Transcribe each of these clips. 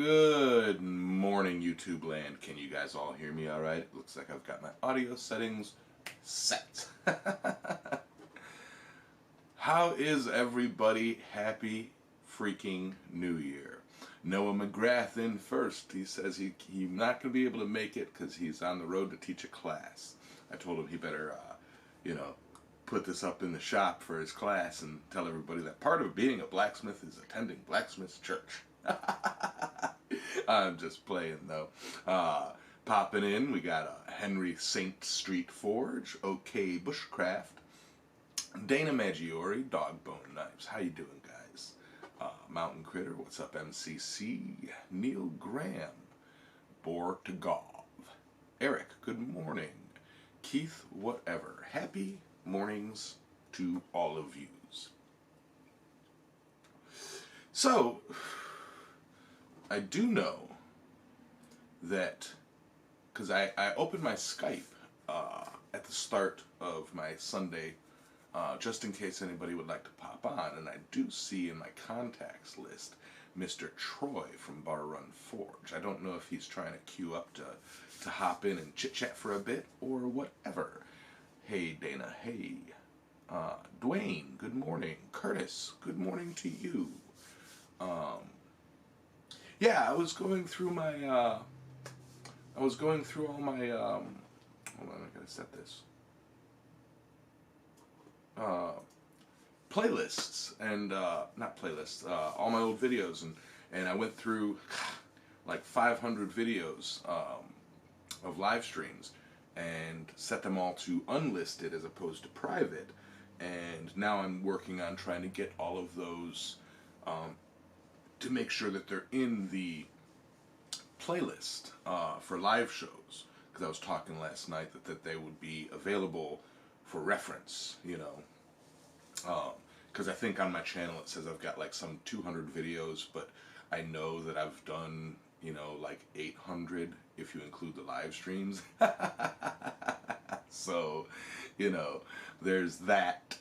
Good morning, YouTube land. Can you guys all hear me all right? Looks like I've got my audio settings set. How is everybody? Happy freaking New Year. Noah McGrath in first. He says he's not going to be able to make it because he's on the road to teach a class. I told him he better, put this up in the shop for his class and tell everybody that part of being a blacksmith is attending Blacksmiths church. I'm just playing though. Popping in, we got Henry St. Street Forge, OK Bushcraft, Dana Maggiore, Dog Bone Knives. How you doing, guys? Mountain Critter, what's up, MCC? Neil Graham, Bortagov, Eric, good morning. Keith, whatever. Happy mornings to all of yous. So, I do know that, because I opened my Skype at the start of my Sunday, just in case anybody would like to pop on, and I do see in my contacts list Mr. Troy from Bar Run Forge. I don't know if he's trying to queue up to hop in and chit-chat for a bit, or whatever. Hey, Dana, hey. Dwayne, good morning. Curtis, good morning to you. Yeah, I was going through my, all my, hold on, I gotta set this. Playlists, and, not playlists, all my old videos, and I went through like 500 videos, of live streams, and set them all to unlisted as opposed to private, and now I'm working on trying to get all of those, to make sure that they're in the playlist for live shows, because I was talking last night that they would be available for reference, you know, because I think on my channel it says I've got like some 200 videos, but I know that I've done, you know, like 800 if you include the live streams. So, you know, there's that.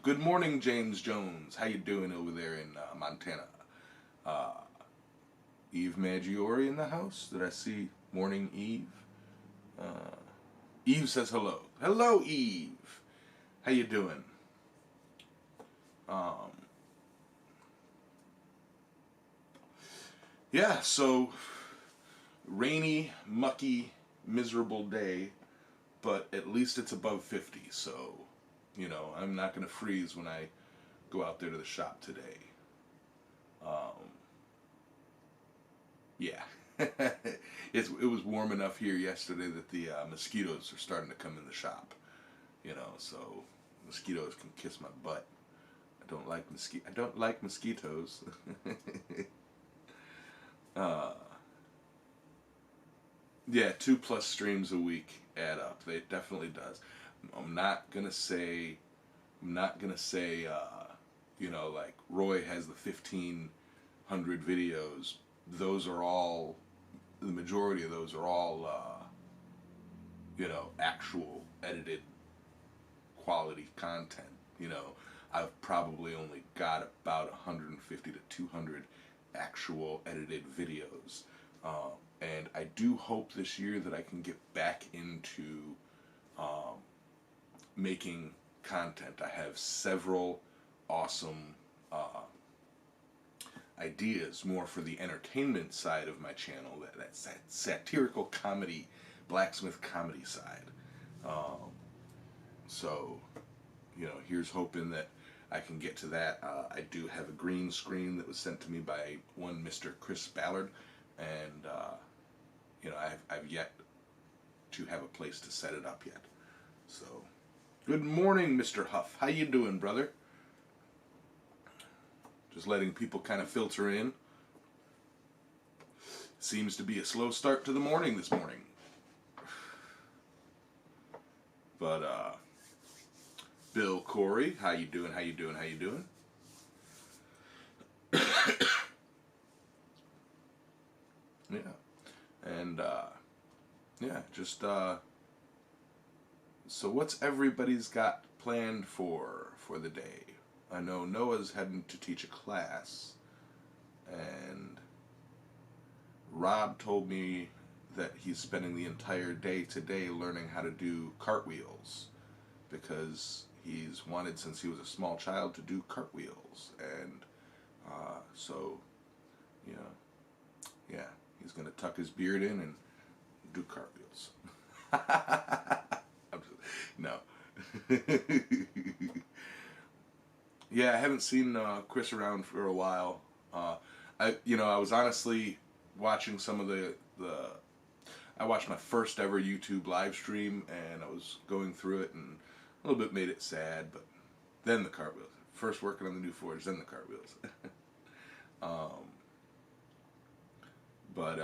Good morning, James Jones. How you doing over there in Montana? Eve Maggiore in the house? Did I see morning Eve? Eve says hello. Hello, Eve. How you doing? Yeah, so rainy, mucky, miserable day, but at least it's above 50, so, you know, I'm not going to freeze when I go out there to the shop today. Yeah. It was warm enough here yesterday that the mosquitoes are starting to come in the shop, you know, so mosquitoes can kiss my butt. I don't like mosquitoes. Yeah, 2+ streams a week add up. It definitely does. I'm not gonna say, you know, like Roy has the 1,500 videos. Those are all, the majority of those are all, you know, actual edited quality content. You know, I've probably only got about 150 to 200 actual edited videos. And I do hope this year that I can get back into making content. I have several awesome ideas more for the entertainment side of my channel, that's that satirical comedy, blacksmith comedy side. So, you know, here's hoping that I can get to that. I do have a green screen that was sent to me by one Mr. Chris Ballard, and you know, I've yet to have a place to set it up yet. So, good morning, Mr. Huff. How you doing, brother? Just letting people kind of filter in. Seems to be a slow start to the morning this morning. But, Bill Corey, how you doing, how you doing, how you doing? Yeah. And, yeah, just, so what's everybody's got planned for the day? I know Noah's heading to teach a class, and Rob told me that he's spending the entire day today learning how to do cartwheels because he's wanted since he was a small child to do cartwheels, and so you know, yeah, he's gonna tuck his beard in and do cartwheels. No. Yeah, I haven't seen Chris around for a while. I was honestly watching some of the. I watched my first ever YouTube live stream, and I was going through it, and a little bit made it sad, but then the cartwheels. First working on the new Forge, then the cartwheels. um, but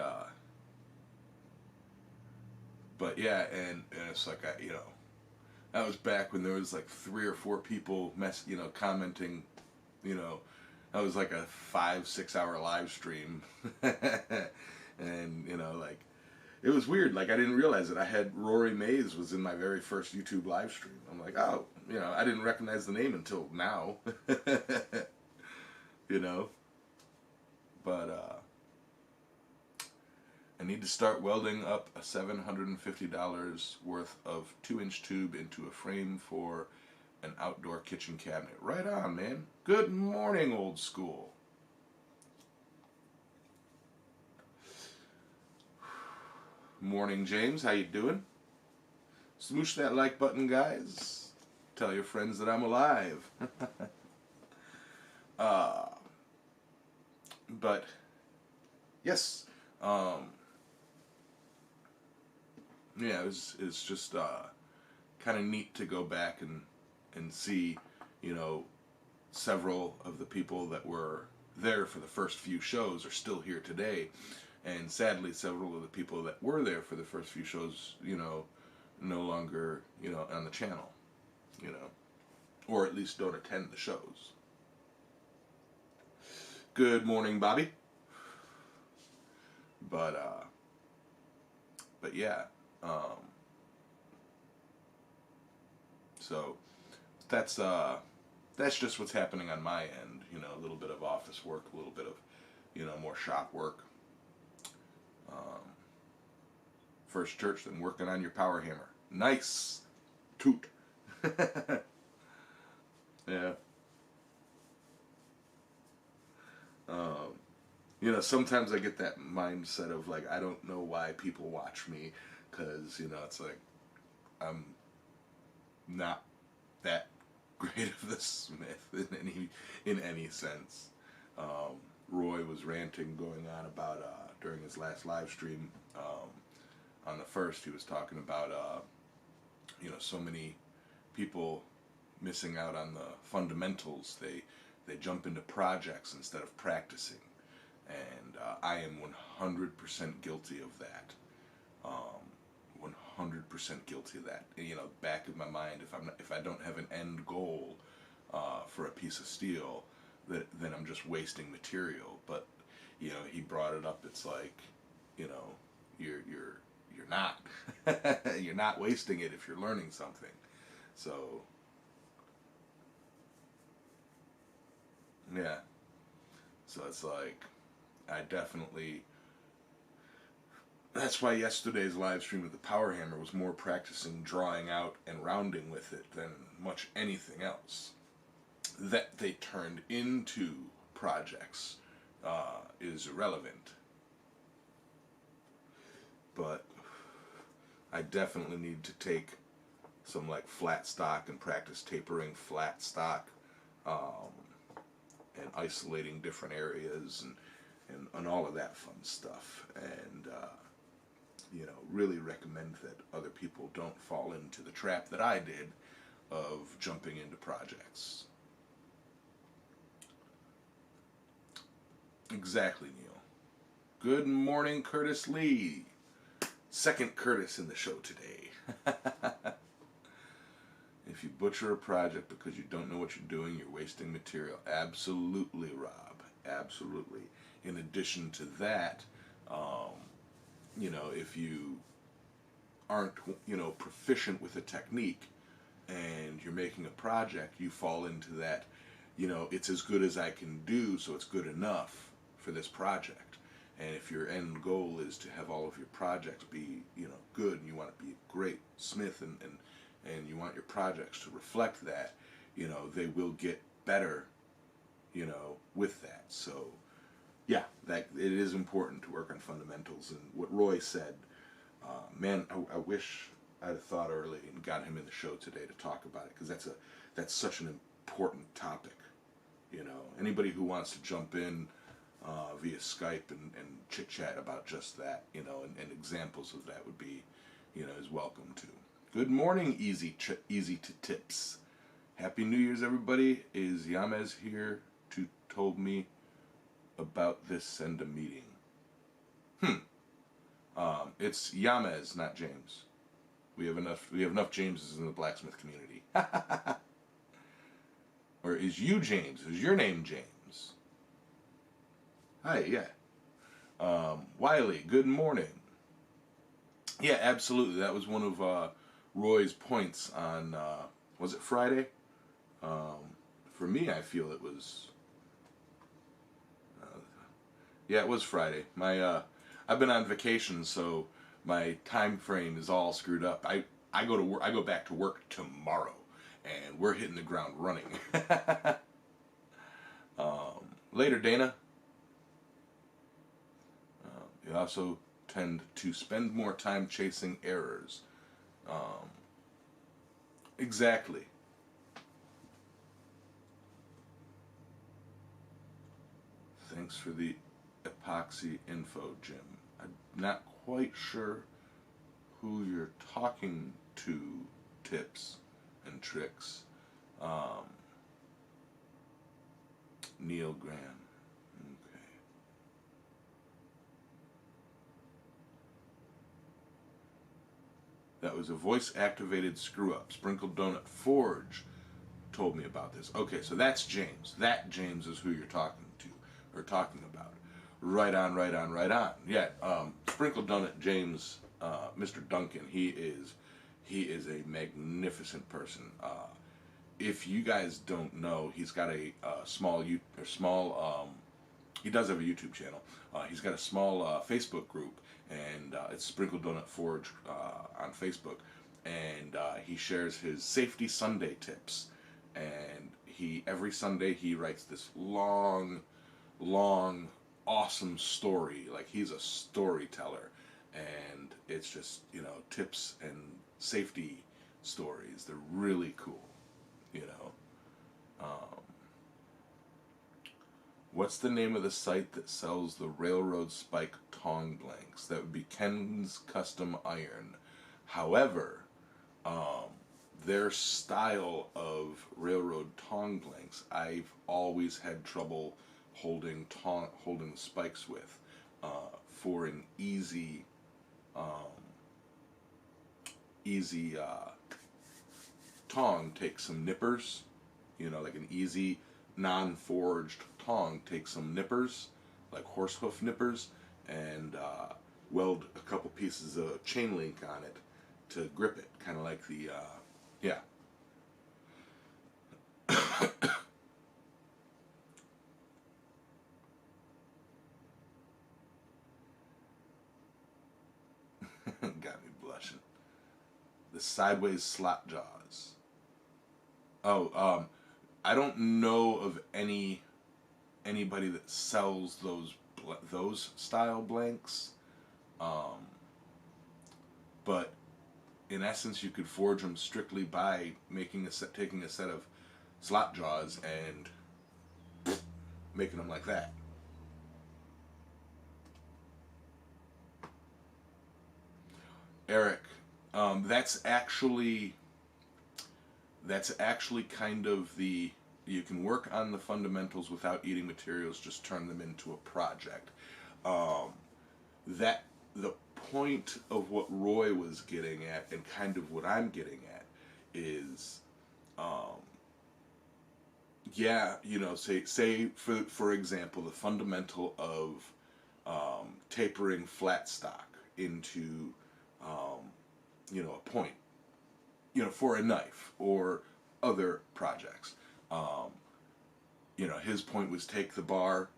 but yeah, and it's like that was back when there was like 3 or 4 people commenting, you know, that was like a 5-6 hour live stream, and like it was weird. Like I didn't realize it. I had Rory Mays was in my very first YouTube live stream. I'm like, oh, I didn't recognize the name until now, you know, but I need to start welding up a $750 worth of 2-inch tube into a frame for an outdoor kitchen cabinet. Right on, man. Good morning, old school. Morning, James. How you doing? Smoosh that like button, guys. Tell your friends that I'm alive. But yes, yeah, it's just kind of neat to go back and see, several of the people that were there for the first few shows are still here today, and sadly, several of the people that were there for the first few shows, no longer, on the channel, or at least don't attend the shows. Good morning, Bobby. But yeah, so that's just what's happening on my end. A little bit of office work, a little bit of more shop work. First church, then working on your power hammer. Nice, toot. Yeah. Sometimes I get that mindset of like, I don't know why people watch me, because it's like I'm not that great of the smith in any sense. Roy was ranting, going on about during his last live stream. On the first, he was talking about so many people missing out on the fundamentals. They jump into projects instead of practicing, and I am 100% guilty of that. 100% guilty of that. Back of my mind, if I don't have an end goal for a piece of steel, then I'm just wasting material. But he brought it up. It's like, you're not. You're not wasting it if you're learning something. So yeah. So it's like, I definitely. That's why yesterday's live stream of the Power Hammer was more practicing drawing out and rounding with it than much anything else. That they turned into projects is irrelevant. But I definitely need to take some like flat stock and practice tapering flat stock, and isolating different areas and all of that fun stuff. And really recommend that other people don't fall into the trap that I did of jumping into projects. Exactly, Neil. Good morning, Curtis Lee. Second Curtis in the show today. If you butcher a project because you don't know what you're doing, you're wasting material. Absolutely, Rob. Absolutely. In addition to that, if you aren't, proficient with a technique and you're making a project, you fall into that, it's as good as I can do, so it's good enough for this project. And if your end goal is to have all of your projects be, good, and you want to be a great smith, and you want your projects to reflect that, they will get better, with that. So, yeah, that it is important to work on fundamentals. And what Roy said, man, I wish I'd have thought early and got him in the show today to talk about it, because that's such an important topic. Anybody who wants to jump in via Skype and chit chat about just that, and examples of that would be, is welcome to. Good morning, easy to tips. Happy New Year's, everybody. Is Yamez here to told me about this and a meeting? It's Yamez, not James. We have enough Jameses in the blacksmith community. Or is you James? Is your name James? Hi, yeah. Wiley, good morning. Yeah, absolutely. That was one of Roy's points on, was it Friday? For me, I feel it was, yeah, it was Friday. I've been on vacation, so my time frame is all screwed up. I go to work. I go back to work tomorrow, and we're hitting the ground running. Later, Dana. You also tend to spend more time chasing errors. Exactly. Thanks for the epoxy info, Jim. I'm not quite sure who you're talking to, tips and tricks. Neil Graham. Okay. That was a voice-activated screw-up. Sprinkled Donut Forge told me about this. Okay, so that's James. That James is who you're talking to, or talking about. Right on, right on, right on. Yeah, Sprinkled Donut James, Mr. Duncan, he is a magnificent person. If you guys don't know, he's got a small, he does have a YouTube channel. He's got a small Facebook group, and it's Sprinkled Donut Forge on Facebook, and he shares his Safety Sunday tips. And every Sunday he writes this long, awesome story. Like, he's a storyteller, and it's just, tips and safety stories. They're really cool. What's the name of the site that sells the railroad spike tong blanks? That would be Ken's Custom Iron. However, their style of railroad tong blanks, I've always had trouble holding the spikes with. For an easy tong, take some nippers, like an easy non-forged tong, take some nippers, like horse hoof nippers, and weld a couple pieces of chain link on it to grip it, kind of like the, yeah. Got me blushing. The sideways slot jaws. Oh, I don't know of anybody that sells those style blanks. But in essence, you could forge them strictly by taking a set of slot jaws and making them like that. Eric, that's actually kind of you can work on the fundamentals without eating materials, just turn them into a project. That the point of what Roy was getting at, and kind of what I'm getting at, is, yeah, say for example, the fundamental of tapering flat stock into a point, for a knife or other projects. His point was take the bar,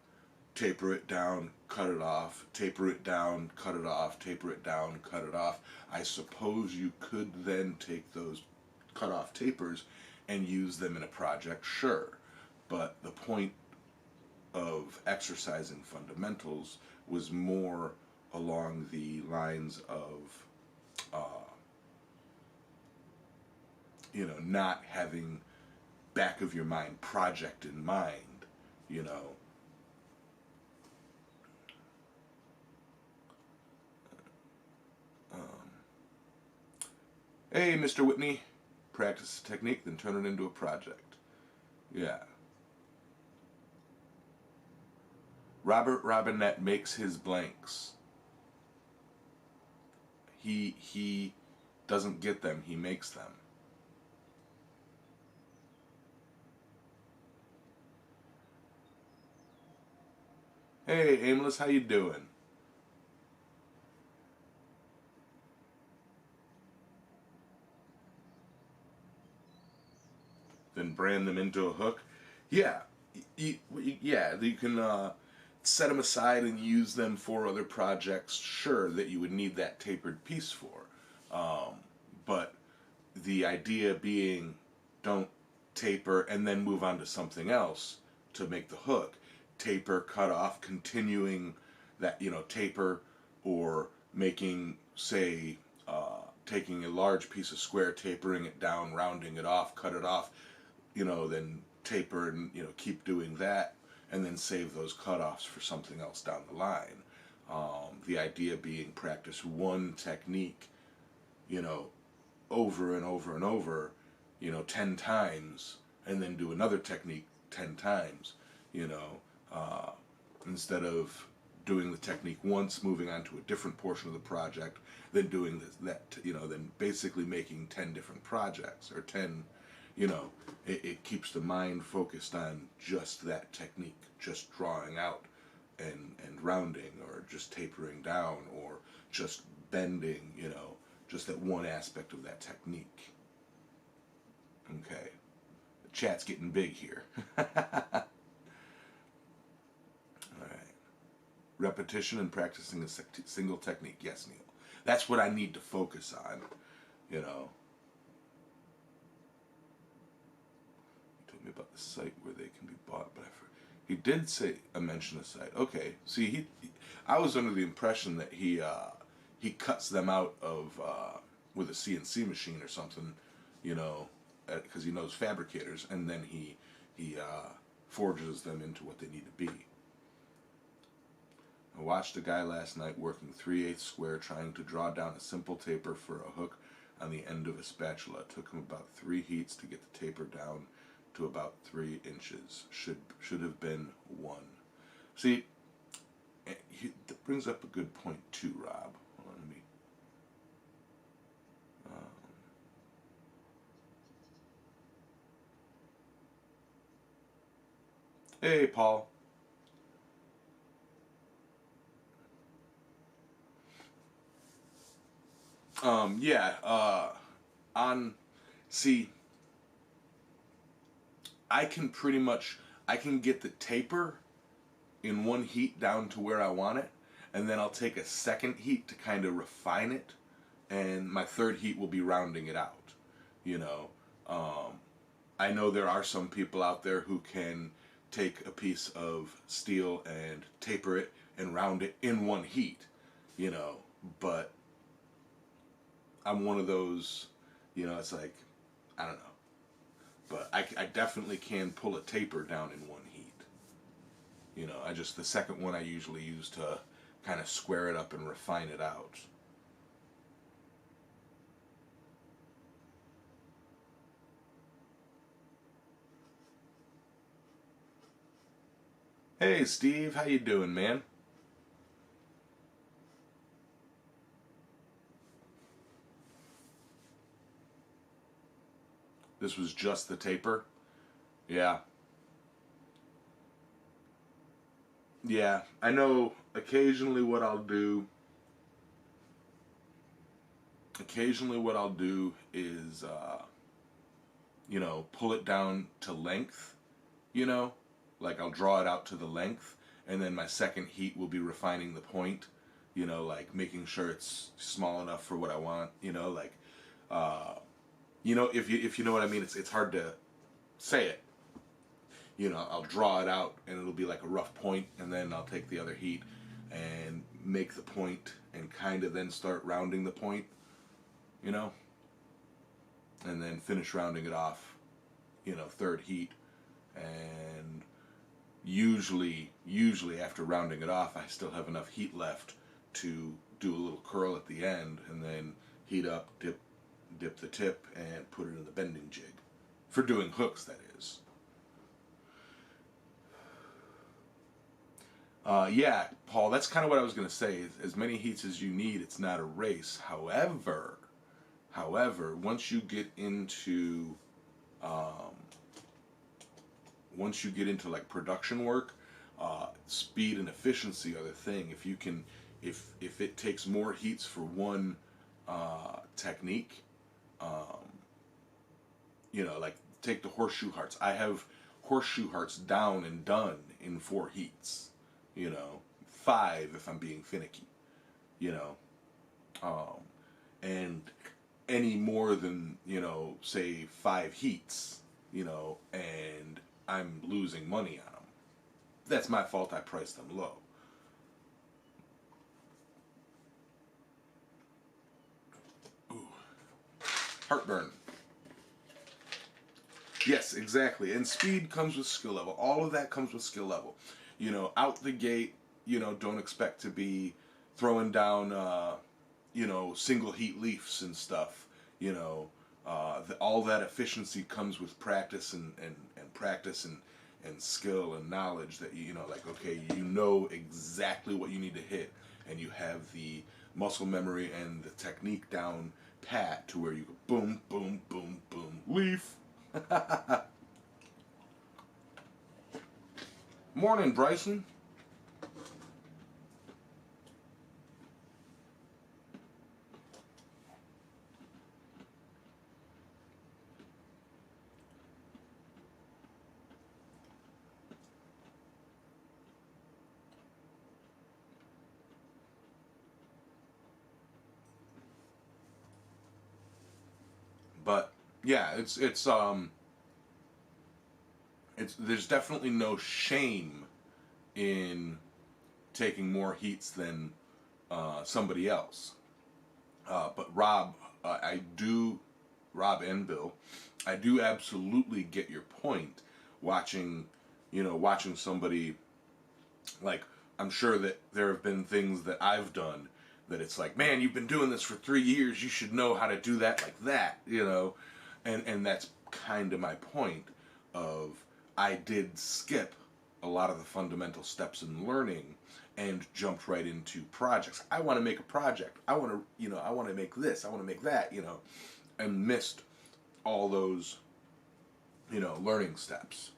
taper it down, cut it off, taper it down, cut it off, taper it down, cut it off. I suppose you could then take those cut off tapers and use them in a project, sure. But the point of exercising fundamentals was more along the lines of, not having back of your mind project in mind, you know. Hey, Mr. Whitney, practice the technique, then turn it into a project. Yeah. Robert Robinette makes his blanks. He doesn't get them, he makes them. Hey, Aimless, how you doing? Then brand them into a hook. Yeah, you can set them aside and use them for other projects. Sure, that you would need that tapered piece for, but the idea being, don't taper and then move on to something else to make the hook. Taper, cut off, continuing that, taper, or making, say, taking a large piece of square, tapering it down, rounding it off, cut it off, then taper and, keep doing that, and then save those cutoffs for something else down the line. The idea being practice one technique, over and over and over, 10 times, and then do another technique 10 times, instead of doing the technique once, moving on to a different portion of the project, then doing then basically making 10 different projects, or 10, it keeps the mind focused on just that technique, just drawing out and rounding, or just tapering down, or just bending, just that one aspect of that technique. Okay. The chat's getting big here. Alright. Repetition and practicing a single technique. Yes, Neil. That's what I need to focus on, He told me about the site where they can be bought, but he did mention a site. Okay. See, I was under the impression that he cuts them out of with a CNC machine or something, because he knows fabricators, and then he forges them into what they need to be. I watched a guy last night working 3/8 square trying to draw down a simple taper for a hook on the end of a spatula. It took him about 3 heats to get the taper down to about 3 inches. Should have been 1. See, that brings up a good point too, Rob. Hold on, let me. Hey, Paul. See, I can get the taper in 1 heat down to where I want it, and then I'll take a second heat to kind of refine it, and my third heat will be rounding it out, I know there are some people out there who can take a piece of steel and taper it and round it in 1 heat, but I'm one of those, it's like, I don't know. But I definitely can pull a taper down in 1 heat. The second one I usually use to kind of square it up and refine it out. Hey Steve, how you doing, man? This was just the taper? Yeah. Yeah, I know occasionally what I'll do is, pull it down to length, like I'll draw it out to the length, and then my second heat will be refining the point, you know, like making sure it's small enough for what I want, you know, like, you know, if you know what I mean, it's hard to say it. You know, I'll draw it out and it'll be like a rough point, and then I'll take the other heat and make the point and kind of then start rounding the point, you know, and then finish rounding it off, you know, third heat. And usually after rounding it off, I still have enough heat left to do a little curl at the end, and then heat up, dip the tip, and put it in the bending jig. For doing hooks, that is. Yeah, Paul, that's kind of what I was going to say. As many heats as you need, it's not a race. However, once you get into like production work, speed and efficiency are the thing. If you can, if it takes more heats for one technique, you know, like take the horseshoe hearts. I have horseshoe hearts down and done in 4 heats. You know, 5 if I'm being finicky. You know, and any more than, you know, say 5 heats, you know, and I'm losing money on them. That's my fault. I priced them low. Ooh. Heartburn. Yes, exactly. And speed comes with skill level. All of that comes with skill level. You know, out the gate, you know, don't expect to be throwing down, you know, single heat leafs and stuff. You know, all that efficiency comes with practice and practice and skill and knowledge that, you know, like, okay, you know exactly what you need to hit, and you have the muscle memory and the technique down pat to where you go boom, boom, boom, boom, leaf. Morning, Bryson. But yeah, it's there's definitely no shame in taking more heats than somebody else. But Rob, Rob and Bill, I do absolutely get your point. Watching, you know, watching somebody, like, I'm sure that there have been things that I've done that it's like, man, you've been doing this for 3 years, you should know how to do that like that, you know, and that's kind of my point of, I did skip a lot of the fundamental steps in learning and jumped right into projects. I want to make a project. I want to, you know, I want to make this. I want to make that, you know, and missed all those, you know, learning steps.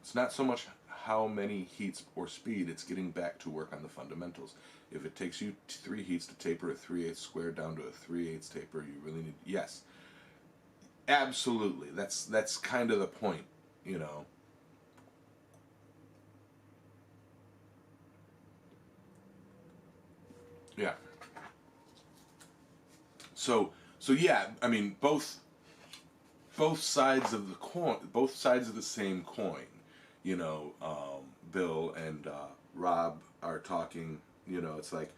It's not so much how many heats or speed, it's getting back to work on the fundamentals. If it takes you 3 heats to taper a 3/8 square down to a 3/8 taper, you really need, yes, absolutely. That's kind of the point, you know. Yeah. So yeah, I mean, both sides of the coin, both sides of the same coin. You know, Bill and Rob are talking. You know, it's like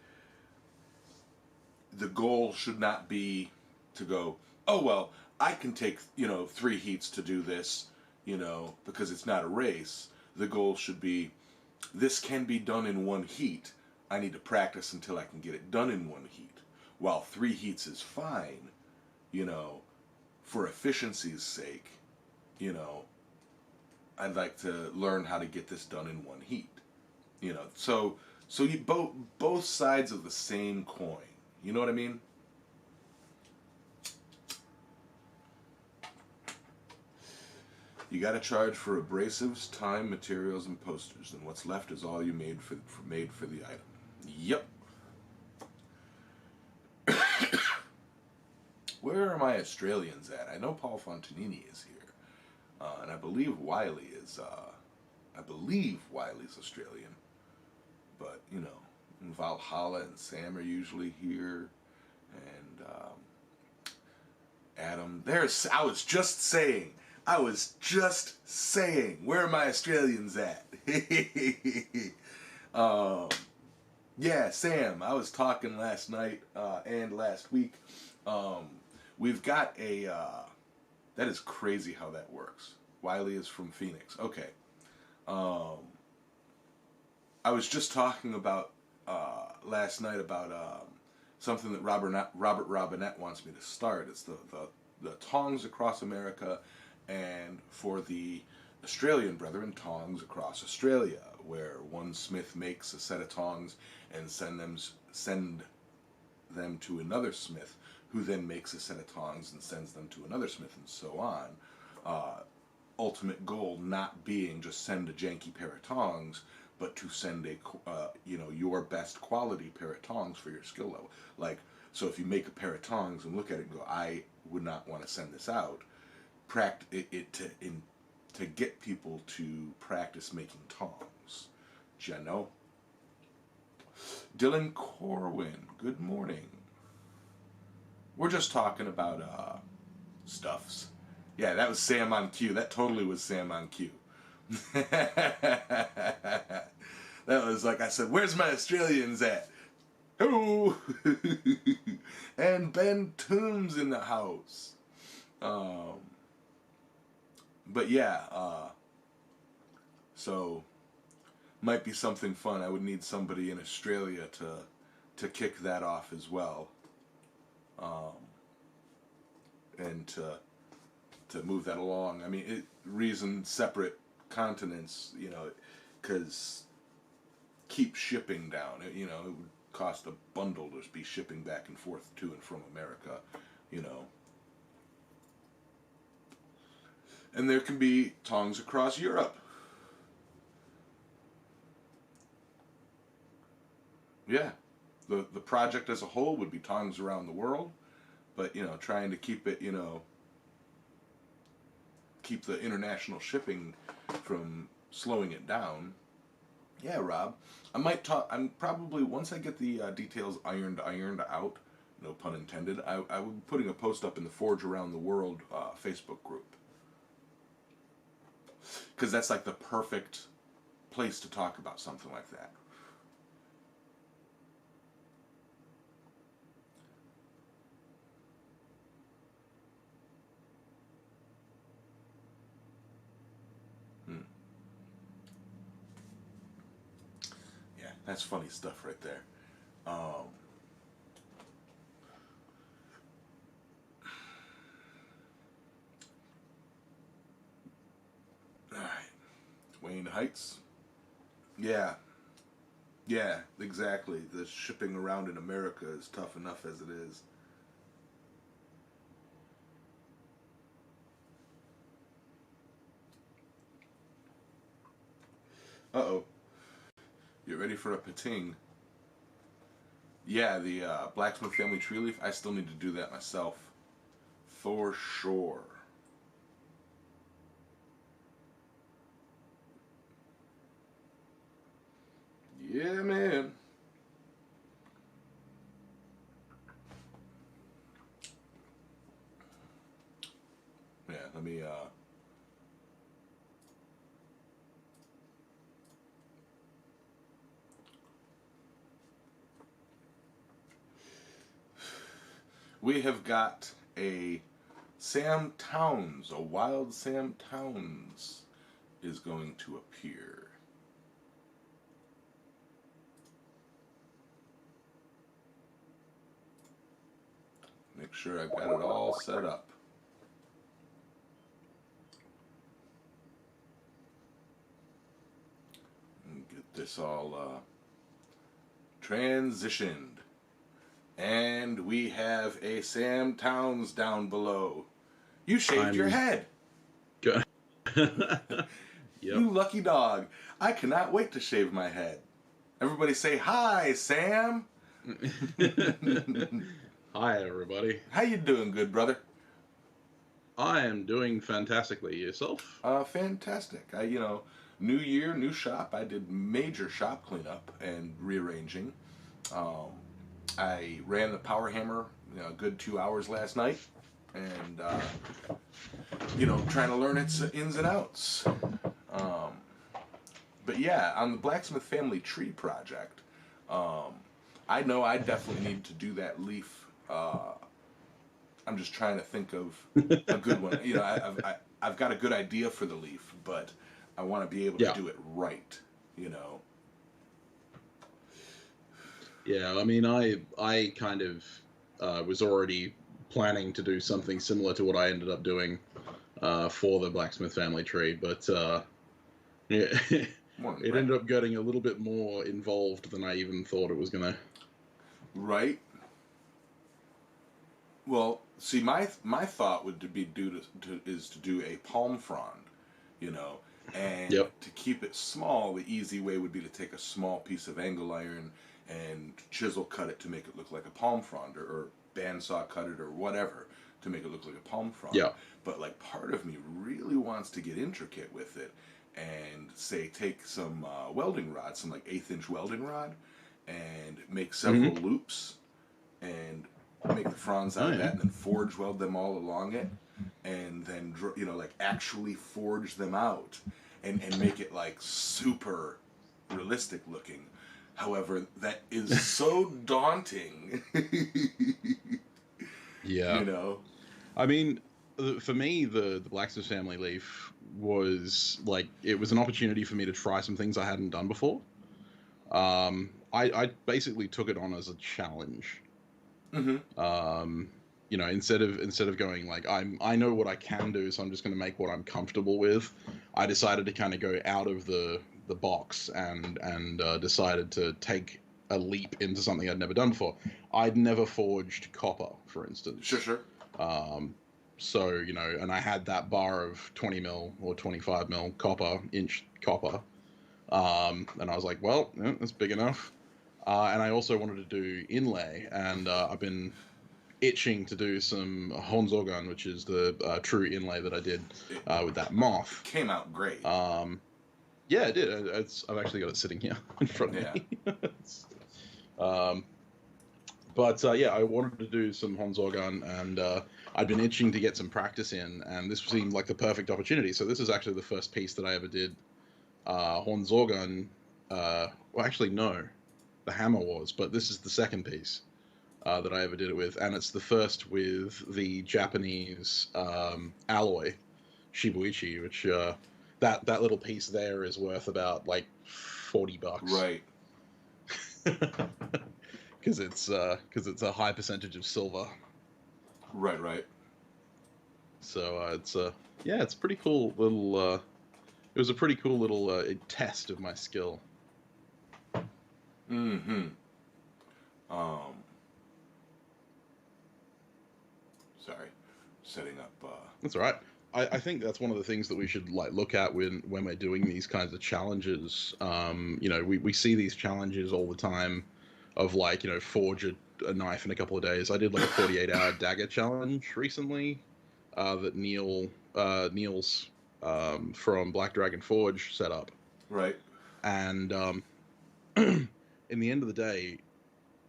the goal should not be to go, oh well, I can take, you know, 3 heats to do this, you know, because it's not a race. The goal should be, this can be done in 1 heat. I need to practice until I can get it done in 1 heat. While 3 heats is fine, you know, for efficiency's sake, you know, I'd like to learn how to get this done in 1 heat. You know, so you both sides of the same coin. You know what I mean? You got to charge for abrasives, time, materials, and posters, and what's left is all you made for the item. Yep. Where are my Australians at? I know Paul Fontanini is here, and I believe Wiley's Australian. but Valhalla and Sam are usually here, and Adam. I was just saying. Where are my Australians at? Yeah, Sam. I was talking last night and last week. We've got a. That is crazy how that works. Wiley is from Phoenix. Okay. I was just talking about last night about something that Robert Robinette wants me to start. It's the Tongs Across America, and for the Australian brethren, Tongs Across Australia, where one smith makes a set of tongs and send them to another smith, who then makes a set of tongs and sends them to another smith, and so on. Ultimate goal not being just send a janky pair of tongs, but to send your best quality pair of tongs for your skill level. Like, so if you make a pair of tongs and look at it and go, I would not want to send this out, to get people to practice making tongs. Jeno. Dylan Corwin, good morning. We're just talking about stuffs. Yeah, that was Sam on cue. That totally was Sam on cue. That was like I said, where's my Australians at? Oh! And Ben Toombs in the house. But yeah, so might be something fun. I would need somebody in Australia to kick that off as well. And to move that along. I mean, reason separate continents, because keep shipping down. It would cost a bundle to be shipping back and forth to and from America, And there can be tongs across Europe. Yeah. The project as a whole would be tongs around the world, but, trying to keep it, keep the international shipping from slowing it down. Yeah, Rob. I'm probably, once I get the details ironed out, no pun intended, I will be putting a post up in the Forge Around the World Facebook group. Because that's like the perfect place to talk about something like that. Yeah, that's funny stuff right there. Alright. Wayne Heights. Yeah. Yeah, exactly. The shipping around in America is tough enough as it is. Uh-oh. You ready for a pating? Yeah, the Blacksmith Family Tree Leaf, I still need to do that myself. For sure. Yeah, man. Yeah, let me, we have got a Sam Towns, a wild Sam Towns is going to appear. Make sure I've got it all set up. And get this all transitioned. And we have a Sam Towns down below. You shaved your head. Good. Yep. You lucky dog. I cannot wait to shave my head. Everybody say hi, Sam. Hi, everybody. How you doing, good brother? I am doing fantastically. Yourself? Fantastic. new year, new shop. I did major shop cleanup and rearranging. Um, I ran the power hammer, a good 2 hours last night, and trying to learn its ins and outs. Um, but yeah, on the Blacksmith family tree project, um, I know I definitely need to do that leaf. I'm just trying to think of a good one. I've got a good idea for the leaf, but I want to be able to do it right. You know. Yeah, I mean, I kind of was already planning to do something similar to what I ended up doing for the Blacksmith family tree, but yeah, it ended up getting a little bit more involved than I even thought it was gonna. Right. Well, see, my thought would be is to do a palm frond, and to keep it small. The easy way would be to take a small piece of angle iron and chisel cut it to make it look like a palm frond, or bandsaw cut it, or whatever to make it look like a palm frond. Yeah. But like, part of me really wants to get intricate with it, and say take some welding rod, some like 1/8 inch welding rod, and make several loops, and make the fronds out of that, and then forge weld them all along it, and then like actually forge them out, and make it like super realistic looking. However, that is so daunting. Yeah. I mean, for me, the Blacksmith family leaf was like, it was an opportunity for me to try some things I hadn't done before. I basically took it on as a challenge. Instead of going like, I know what I can do, so I'm just going to make what I'm comfortable with. I decided to kind of go out of the box and decided to take a leap into something I'd never done before. I'd never forged copper, for instance. Sure. So, and I had that bar of 20 mil or 25 mil inch copper. And I was like, well, that's big enough. And I also wanted to do inlay, and I've been itching to do some Honzogan, which is the true inlay that I did with that moth. It came out great. Yeah, it did. I've actually got it sitting here in front of me. Yeah, I wanted to do some Honzogan, and I'd been itching to get some practice in, and this seemed like the perfect opportunity. So this is actually the first piece that I ever did Honzogan. Well, actually, no. The hammer was, but this is the second piece that I ever did it with, and it's the first with the Japanese alloy shibuichi, which that little piece there is worth about like $40. Right. Because it's a high percentage of silver. Right. So it's pretty cool little. It was a pretty cool little test of my skill. Sorry, setting up. That's all right. I think that's one of the things that we should like look at when we're doing these kinds of challenges. We see these challenges all the time, of like, forge a knife in a couple of days. I did like a 48-hour dagger challenge recently that Niels from Black Dragon Forge set up. Right. And in the end of the day,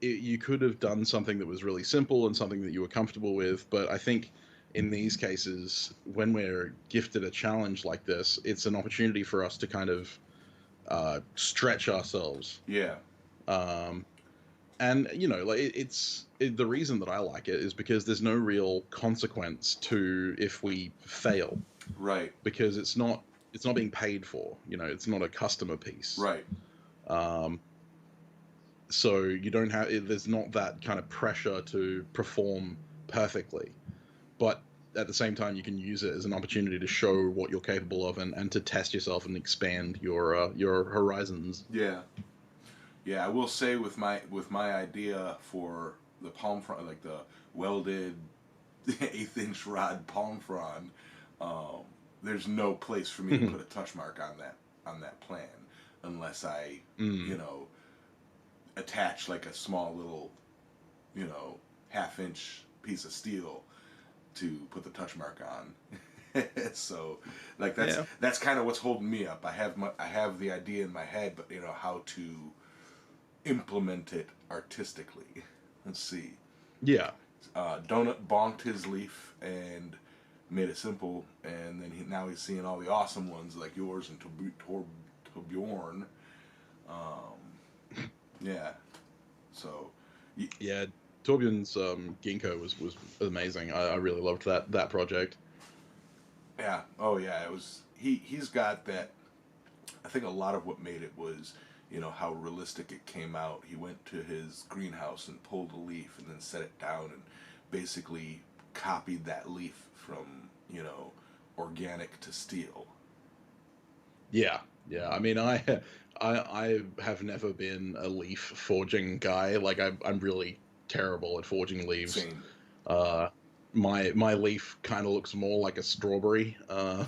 you could have done something that was really simple and something that you were comfortable with, but I think in these cases, when we're gifted a challenge like this, it's an opportunity for us to kind of stretch ourselves. Yeah. And the reason that I like it is because there's no real consequence to if we fail. Right. Because it's not being paid for. It's not a customer piece. Right. So there's not that kind of pressure to perform perfectly, but at the same time, you can use it as an opportunity to show what you're capable of and to test yourself and expand your horizons. Yeah. I will say with my idea for the palm frond, like the welded 1/8 inch rod palm frond, there's no place for me to put a touch mark on that plan unless I attach like a small little 1/2 inch piece of steel to put the touch mark on. So, like Yeah. that's kind of what's holding me up. I have the idea in my head, but how to implement it artistically. Let's see. Yeah. Donut bonked his leaf and made it simple, and then now he's seeing all the awesome ones like yours and Torbjorn. Yeah. So, Yeah. Torbjorn's ginkgo was amazing. I really loved that project. yeah. Oh yeah. It was he's got that. I think a lot of what made it was, how realistic it came out. He went to his greenhouse and pulled a leaf and then set it down and basically copied that leaf from, organic to steel. Yeah. Yeah. I mean, I have never been a leaf forging guy. Like I'm really terrible at forging leaves. Same. Uh, my leaf kind of looks more like a strawberry. I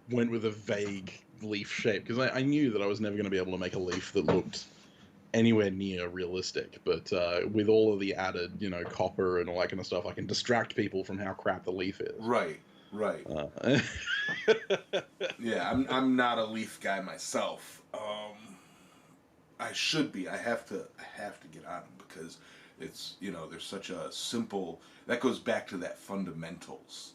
went with a vague leaf shape because I knew that I was never going to be able to make a leaf that looked anywhere near realistic. But with all of the added, copper and all that kind of stuff, I can distract people from how crap the leaf is. Right. Right. Uh, Yeah. I'm not a leaf guy myself. I should be. I have to get on them because it's there's such a simple that goes back to that fundamentals.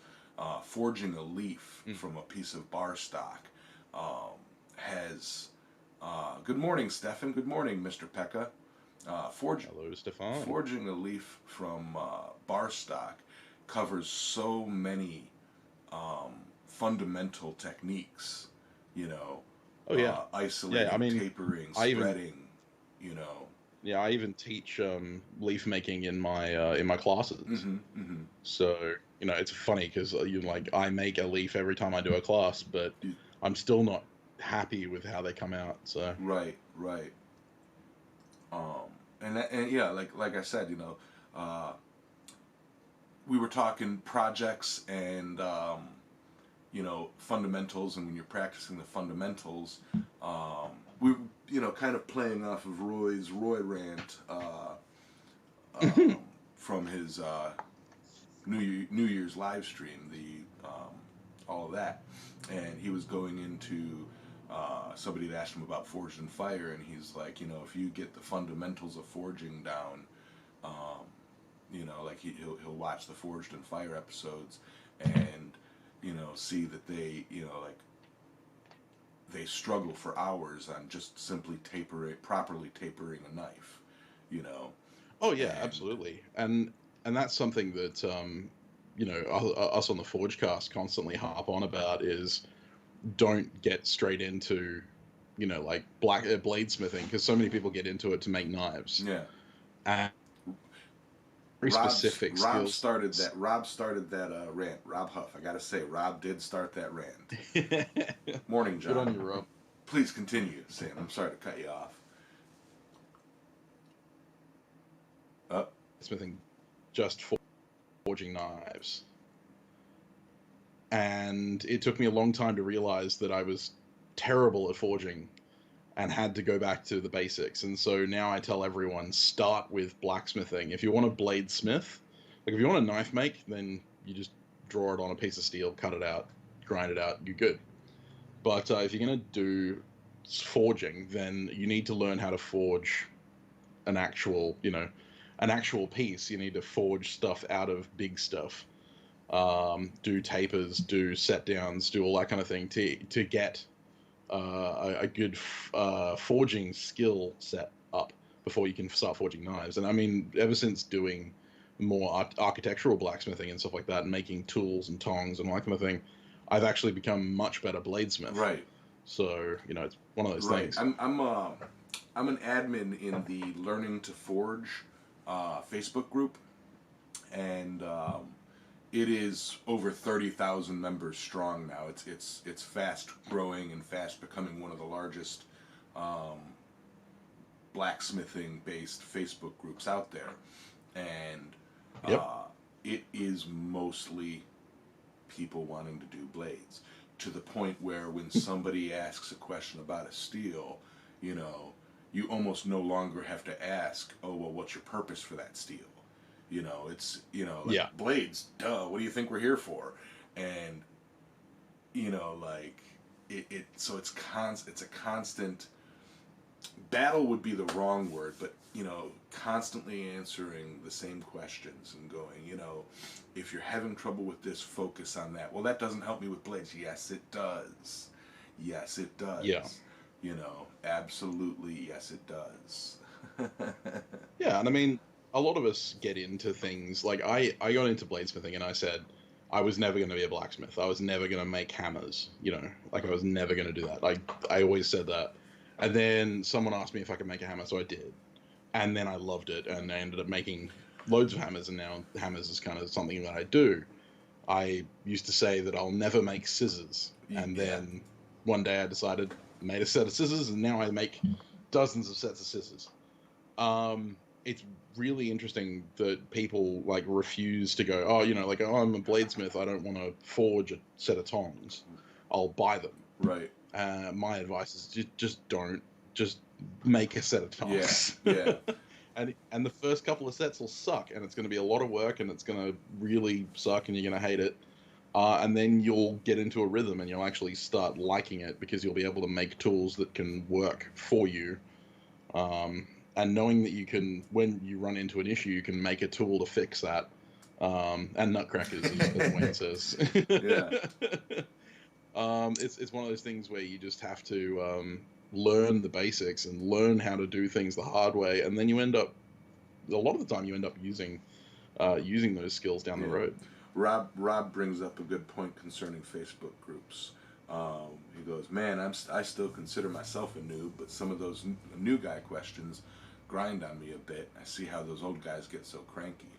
Forging a leaf from a piece of bar stock has. Good morning, Stefan. Good morning, Mr. Pekka. Hello, Stefan. Forging a leaf from bar stock covers so many fundamental techniques. You know, Oh yeah, isolating, yeah. I mean, tapering, I even spreading. You know. yeah, I even teach leaf making in my classes. Mm-hmm, mm-hmm. So it's funny because you like I make a leaf every time I do a class, but I'm still not happy with how they come out. So Right, right. And yeah, like I said, uh, we were talking projects and fundamentals, and when you're practicing the fundamentals, we kind of playing off of Roy rant from his New Year's live stream, the all of that, and he was going into somebody had asked him about Forged in Fire, and he's like, if you get the fundamentals of forging down, like he'll watch the Forged in Fire episodes, and see that they like they struggle for hours on just simply properly tapering a knife, you know, oh yeah, and absolutely, and that's something that us on the Forgecast constantly harp on about is don't get straight into like black bladesmithing because so many people get into it to make knives yeah. and very specific Rob skills. started that. Rob started that rant. Rob Huff. I gotta say, Rob did start that rant. Morning, Good on John. you, Rob. Please continue, Sam. I'm sorry to cut you off. Smithing just forging knives. And it took me a long time to realize that I was terrible at forging and had to go back to the basics. And so now I tell everyone start with blacksmithing. If you want a bladesmith, like if you want a knife make, then you just draw it on a piece of steel, cut it out, grind it out, you're good. But if you're going to do forging, then you need to learn how to forge an actual, an actual piece. You need to forge stuff out of big stuff. Do tapers, do set downs, do all that kind of thing to get a good forging skill set up before you can start forging knives. And I mean, ever since doing more architectural blacksmithing and stuff like that, and making tools and tongs and all that kind of thing, I've actually become much better bladesmith. Right. So it's one of those Right. things. I'm an admin in the Learning to Forge Facebook group, and it is over 30,000 members strong now. It's fast growing and fast becoming one of the largest blacksmithing based Facebook groups out there, and Yep. it is mostly people wanting to do blades, to the point where when somebody asks a question about a steel, you almost no longer have to ask, oh well, what's your purpose for that steel? You know, it's, you know, like, Yeah. blades, duh, what do you think we're here for? And, you know, like, so it's a constant battle would be the wrong word, but, you know, constantly answering the same questions and going, you know, if you're having trouble with this, focus on that. Well, that doesn't help me with blades. Yes, it does. Yes, it Yeah. does. You know, absolutely, yes, it does. Yeah, and I mean, a lot of us get into things like I got into bladesmithing and I said I was never going to be a blacksmith. I was never going to make hammers, you know, like I was never going to do that. Like I always said that. And then someone asked me if I could make a hammer, so I did. And then I loved it and I ended up making loads of hammers, and now hammers is kind of something that I do. I used to say that I'll never make scissors, and Yeah. then one day I decided, made a set of scissors, and now I make dozens of sets of scissors. It's really interesting that people like refuse to go, oh, you know, like, oh, I'm a bladesmith, I don't want to forge a set of tongs, I'll buy them. Right. My advice is just don't, just make a set of tongs. Yeah. And the first couple of sets will suck, and it's going to be a lot of work, and it's going to really suck, and you're going to hate it. And then you'll get into a rhythm, and you'll actually start liking it because you'll be able to make tools that can work for you. And knowing that you can, when you run into an issue, you can make a tool to fix that. And nutcrackers, as Wayne says. Yeah. It's one of those things where you just have to learn the basics and learn how to do things the hard way, and then you end up, a lot of the time, you end up using those skills down the road. Rob brings up a good point concerning Facebook groups. He goes, man, I still consider myself a noob, but some of those new guy questions grind on me a bit. I see how those old guys get so cranky.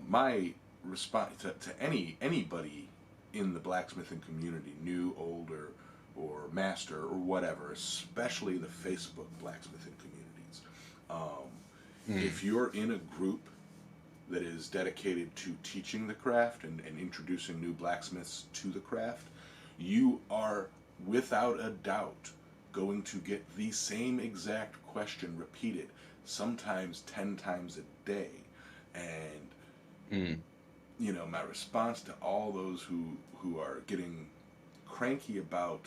My response to anybody in the blacksmithing community, new, older, or master, or whatever, especially the Facebook blacksmithing communities, if you're in a group that is dedicated to teaching the craft and introducing new blacksmiths to the craft, you are without a doubt going to get the same exact question repeated, sometimes 10 times a day. And you know, my response to all those who are getting cranky about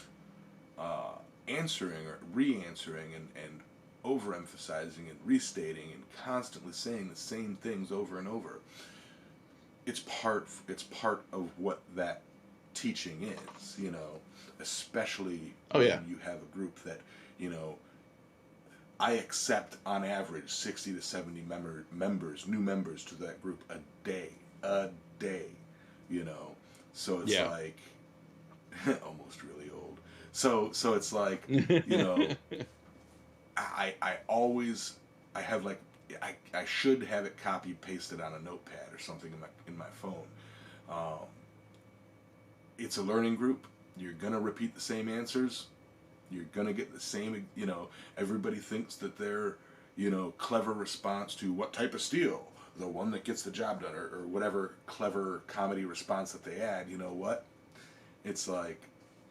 answering or re-answering and overemphasizing and restating and constantly saying the same things over and over, it's part of what that teaching is, you know, especially when you have a group that, you know, I accept on average 60 to 70 new members to that group a day, you know, so it's like almost really old. So it's like, you know, I have like, I should have it copy pasted on a notepad or something in my phone. It's a learning group. You're gonna repeat the same answers. You're gonna get the same, you know, everybody thinks that they're, you know, clever response to what type of steel, the one that gets the job done, or whatever clever comedy response that they add. You know what? It's like,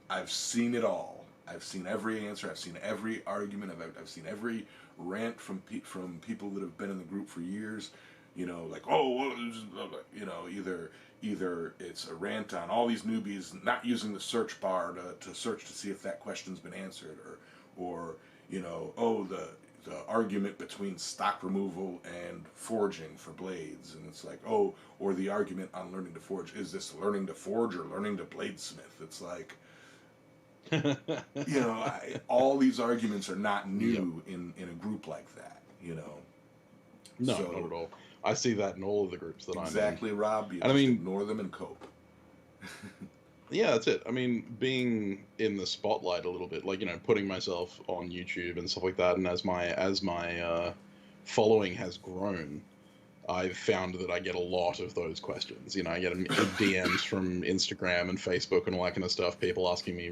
I've seen it all. I've seen every answer. I've seen every argument. I've seen every rant from people that have been in the group for years. You know, like, oh, well, you know, either it's a rant on all these newbies not using the search bar to search to see if that question's been answered, or you know, oh, the argument between stock removal and forging for blades, and it's like, oh, or the argument on learning to forge, is this learning to forge or learning to bladesmith? It's like, you know, all these arguments are not new in a group like that, you know. No, not at all. I see that in all of the groups that I'm in. Exactly, Rob. You just ignore them and cope. Yeah, that's it. I mean, being in the spotlight a little bit, like, you know, putting myself on YouTube and stuff like that, and as my following has grown, I've found that I get a lot of those questions. You know, I get DMs from Instagram and Facebook and all that kind of stuff. People asking me,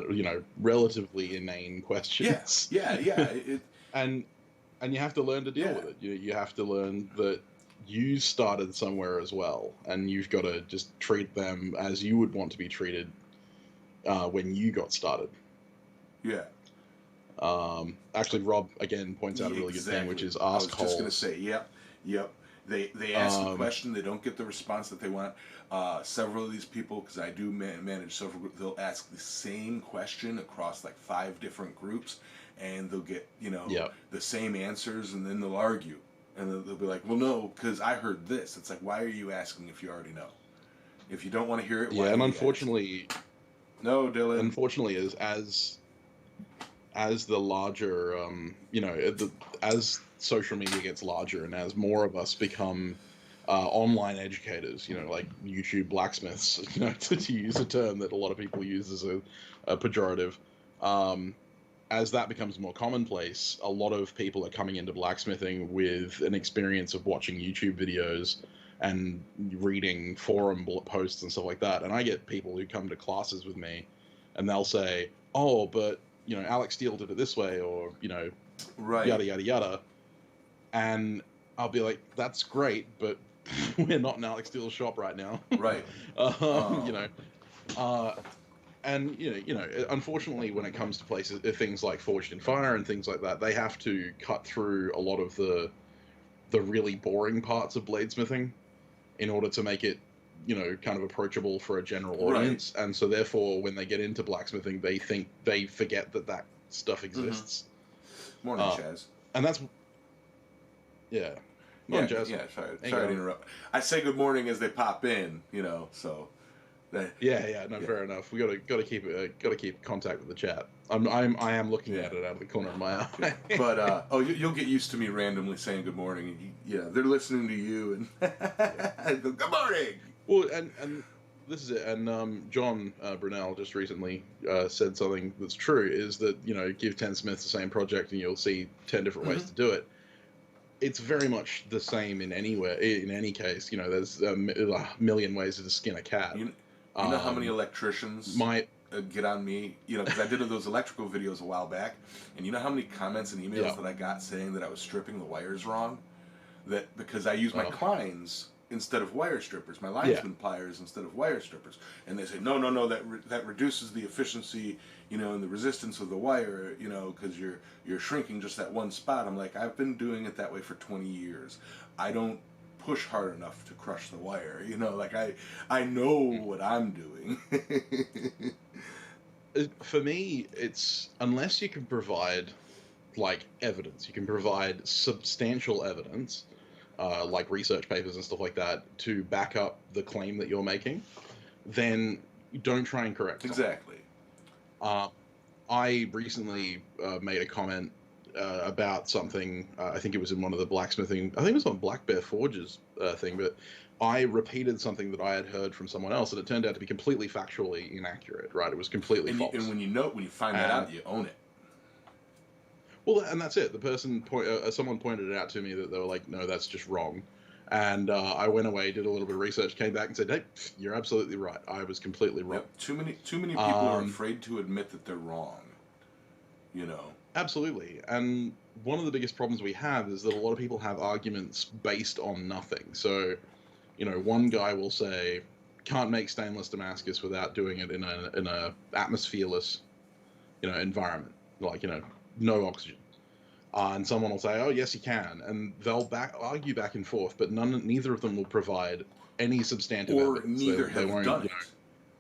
you know, relatively inane questions. Yeah. And you have to learn to deal with it. You have to learn that you started somewhere as well, and you've got to just treat them as you would want to be treated when you got started. Yeah. Actually, Rob again points out a really good thing, which is ask holes. I was just gonna say, yep. They ask the question, they don't get the response that they want. Several of these people, because I do manage several groups, they'll ask the same question across like 5 different groups, and they'll get the same answers, and then they'll argue, and they'll be like, well, no, because I heard this. It's like, why are you asking if you already know? If you don't want to hear it, why? Yeah, and unfortunately, no, Dylan. Unfortunately, as the larger, as social media gets larger and as more of us become online educators, like YouTube blacksmiths, to use a term that a lot of people use as a pejorative, as that becomes more commonplace, a lot of people are coming into blacksmithing with an experience of watching YouTube videos and reading forum posts and stuff like that. And I get people who come to classes with me and they'll say, oh, but Alex Steele did it this way, or right, yada yada yada, and I'll be like, that's great, but we're not in Alex Steele's shop right now. Right. And unfortunately, when it comes to places, things like Forged in Fire and things like that, they have to cut through a lot of the really boring parts of bladesmithing in order to make it kind of approachable for a general audience. Right. And so therefore when they get into blacksmithing, they forget that stuff exists. Mm-hmm. Morning, Chaz. And that's morning, Chaz. Yeah, sorry to interrupt. I say good morning as they pop in, so fair enough. We gotta keep contact with the chat. I am looking at it out of the corner of my eye. But you'll get used to me randomly saying good morning. They're listening to you, and I go, good morning. Well, and this is it. And John Brunel just recently said something that's true, is that give 10 Smiths the same project and you'll see 10 different ways to do it. It's very much the same in any case. There's a million ways to skin a cat. You know how many electricians might get on me, because I did those electrical videos a while back, and you know how many comments and emails that I got saying that I was stripping the wires wrong, that because I use my Kleins instead of wire strippers, my linesman pliers instead of wire strippers, and they say no, that reduces the efficiency, and the resistance of the wire, because you're shrinking just that one spot. I'm like, I've been doing it that way for 20 years. I don't push hard enough to crush the wire, I know what I'm doing. For me, it's unless you can provide evidence, you can provide substantial evidence, like research papers and stuff like that, to back up the claim that you're making, then don't try and correct something. Exactly. I recently made a comment about something. I think it was in one of the blacksmithing. I think it was on Black Bear Forge's thing, but I repeated something that I had heard from someone else, and it turned out to be completely factually inaccurate. Right? It was completely false. And when you find that out, you own it. Well, and that's it. The person someone pointed it out to me that they were like, "No, that's just wrong." And I went away, did a little bit of research, came back and said, "Hey, you're absolutely right. I was completely wrong." Yep. Too many people are afraid to admit that they're wrong. Absolutely. And one of the biggest problems we have is that a lot of people have arguments based on nothing. So, one guy will say, "Can't make stainless Damascus without doing it in a atmosphereless, environment, no oxygen." And someone will say, "Oh, yes, you can," and they'll argue back and forth, but neither of them will provide any substantive evidence. Or neither have done it.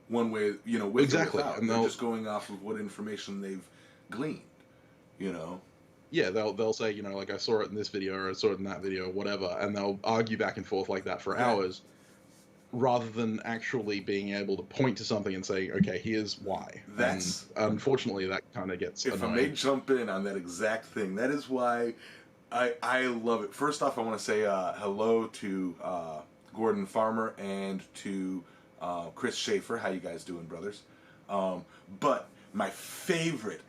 One way, with exactly, or without. And they're just going off of what information they've gleaned. Yeah, they'll say, I saw it in this video or I saw it in that video or whatever, and they'll argue back and forth like that for hours, rather than actually being able to point to something and say, okay, here's why. And unfortunately, that kind of gets annoying. If I may jump in on that exact thing, that is why I love it. First off, I want to say hello to Gordon Farmer and to Chris Schaefer. How you guys doing, brothers? But my favorite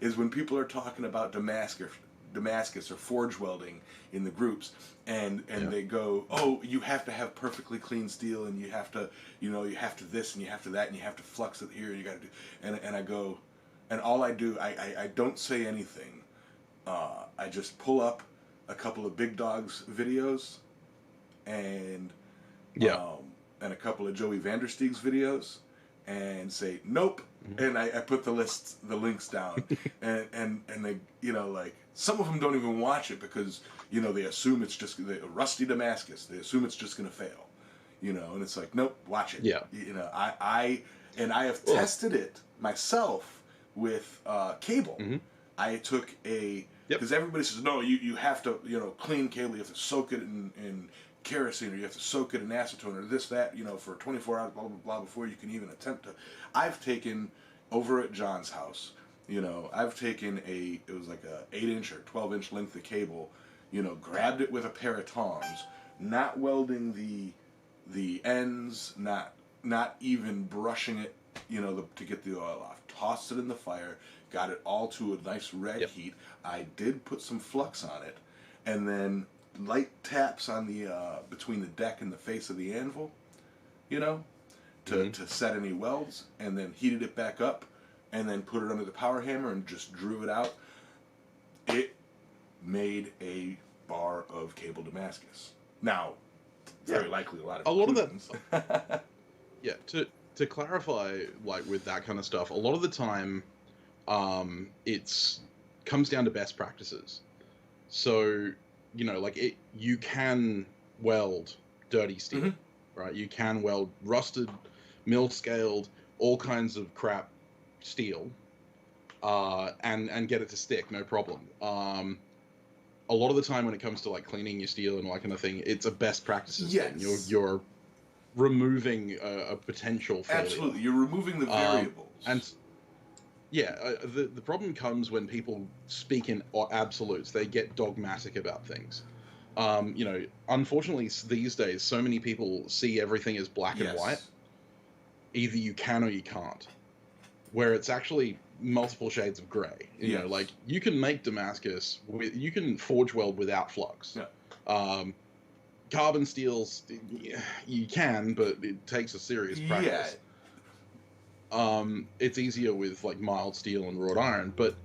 is when people are talking about Damascus or forge welding in the groups, and they go, "Oh, you have to have perfectly clean steel, and you have to, you have to this, and you have to that, and you have to flux it here, and you got to do," and I go, and all I do, I don't say anything. I just pull up a couple of Big Dogs videos, and a couple of Joey Vandersteeg's videos, and say, "Nope, And I put the links down, and they, like, some of them don't even watch it because, they assume it's just rusty Damascus. They assume it's just going to fail, and it's like, nope, watch it. Yeah. I have tested it myself with cable. Mm-hmm. I took Yep. because everybody says, no, you have to, clean cable, you have to soak it in kerosene, or you have to soak it in acetone, or this, that, for 24 hours, blah, blah, blah, before you can even attempt to. I've taken, over at John's house, I've taken it was like a 8-inch or 12-inch length of cable, grabbed it with a pair of tongs, not welding the ends, not even brushing it, to get the oil off. Tossed it in the fire, got it all to a nice red heat. I did put some flux on it, and then light taps on the between the deck and the face of the anvil, to set any welds, and then heated it back up, and then put it under the power hammer and just drew it out. It made a bar of cable Damascus. Now, very likely a lot of that. Yeah, to clarify, like with that kind of stuff, a lot of the time, it's comes down to best practices. So, you can weld dirty steel, right? You can weld rusted, mill-scaled, all kinds of crap steel, and get it to stick, no problem. A lot of the time when it comes to like cleaning your steel and all that kind of thing, it's a best practices thing. You're removing a potential failure. Absolutely, you're removing the variables. The problem comes when people speak in absolutes. They get dogmatic about things. Unfortunately, these days, so many people see everything as black and white. Either you can or you can't. Where it's actually multiple shades of gray. You know, like you can make Damascus, you can forge weld without flux. Yeah. Carbon steels, you can, but it takes a serious practice. It's easier with like mild steel and wrought iron, but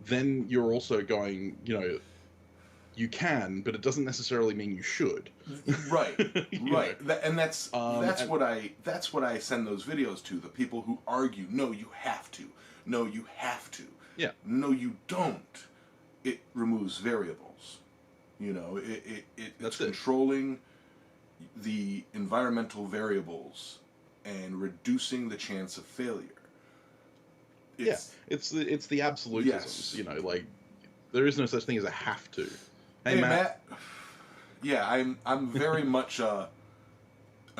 then you're also going, you can, but it doesn't necessarily mean you should. Right, right, and that's what I send those videos to, the people who argue, no, you have to, no, you have to, no, you don't. It removes variables. It's controlling the environmental variables and reducing the chance of failure. It's the absolutisms. Like there is no such thing as a have to. Hey Matt. Yeah, I'm very much a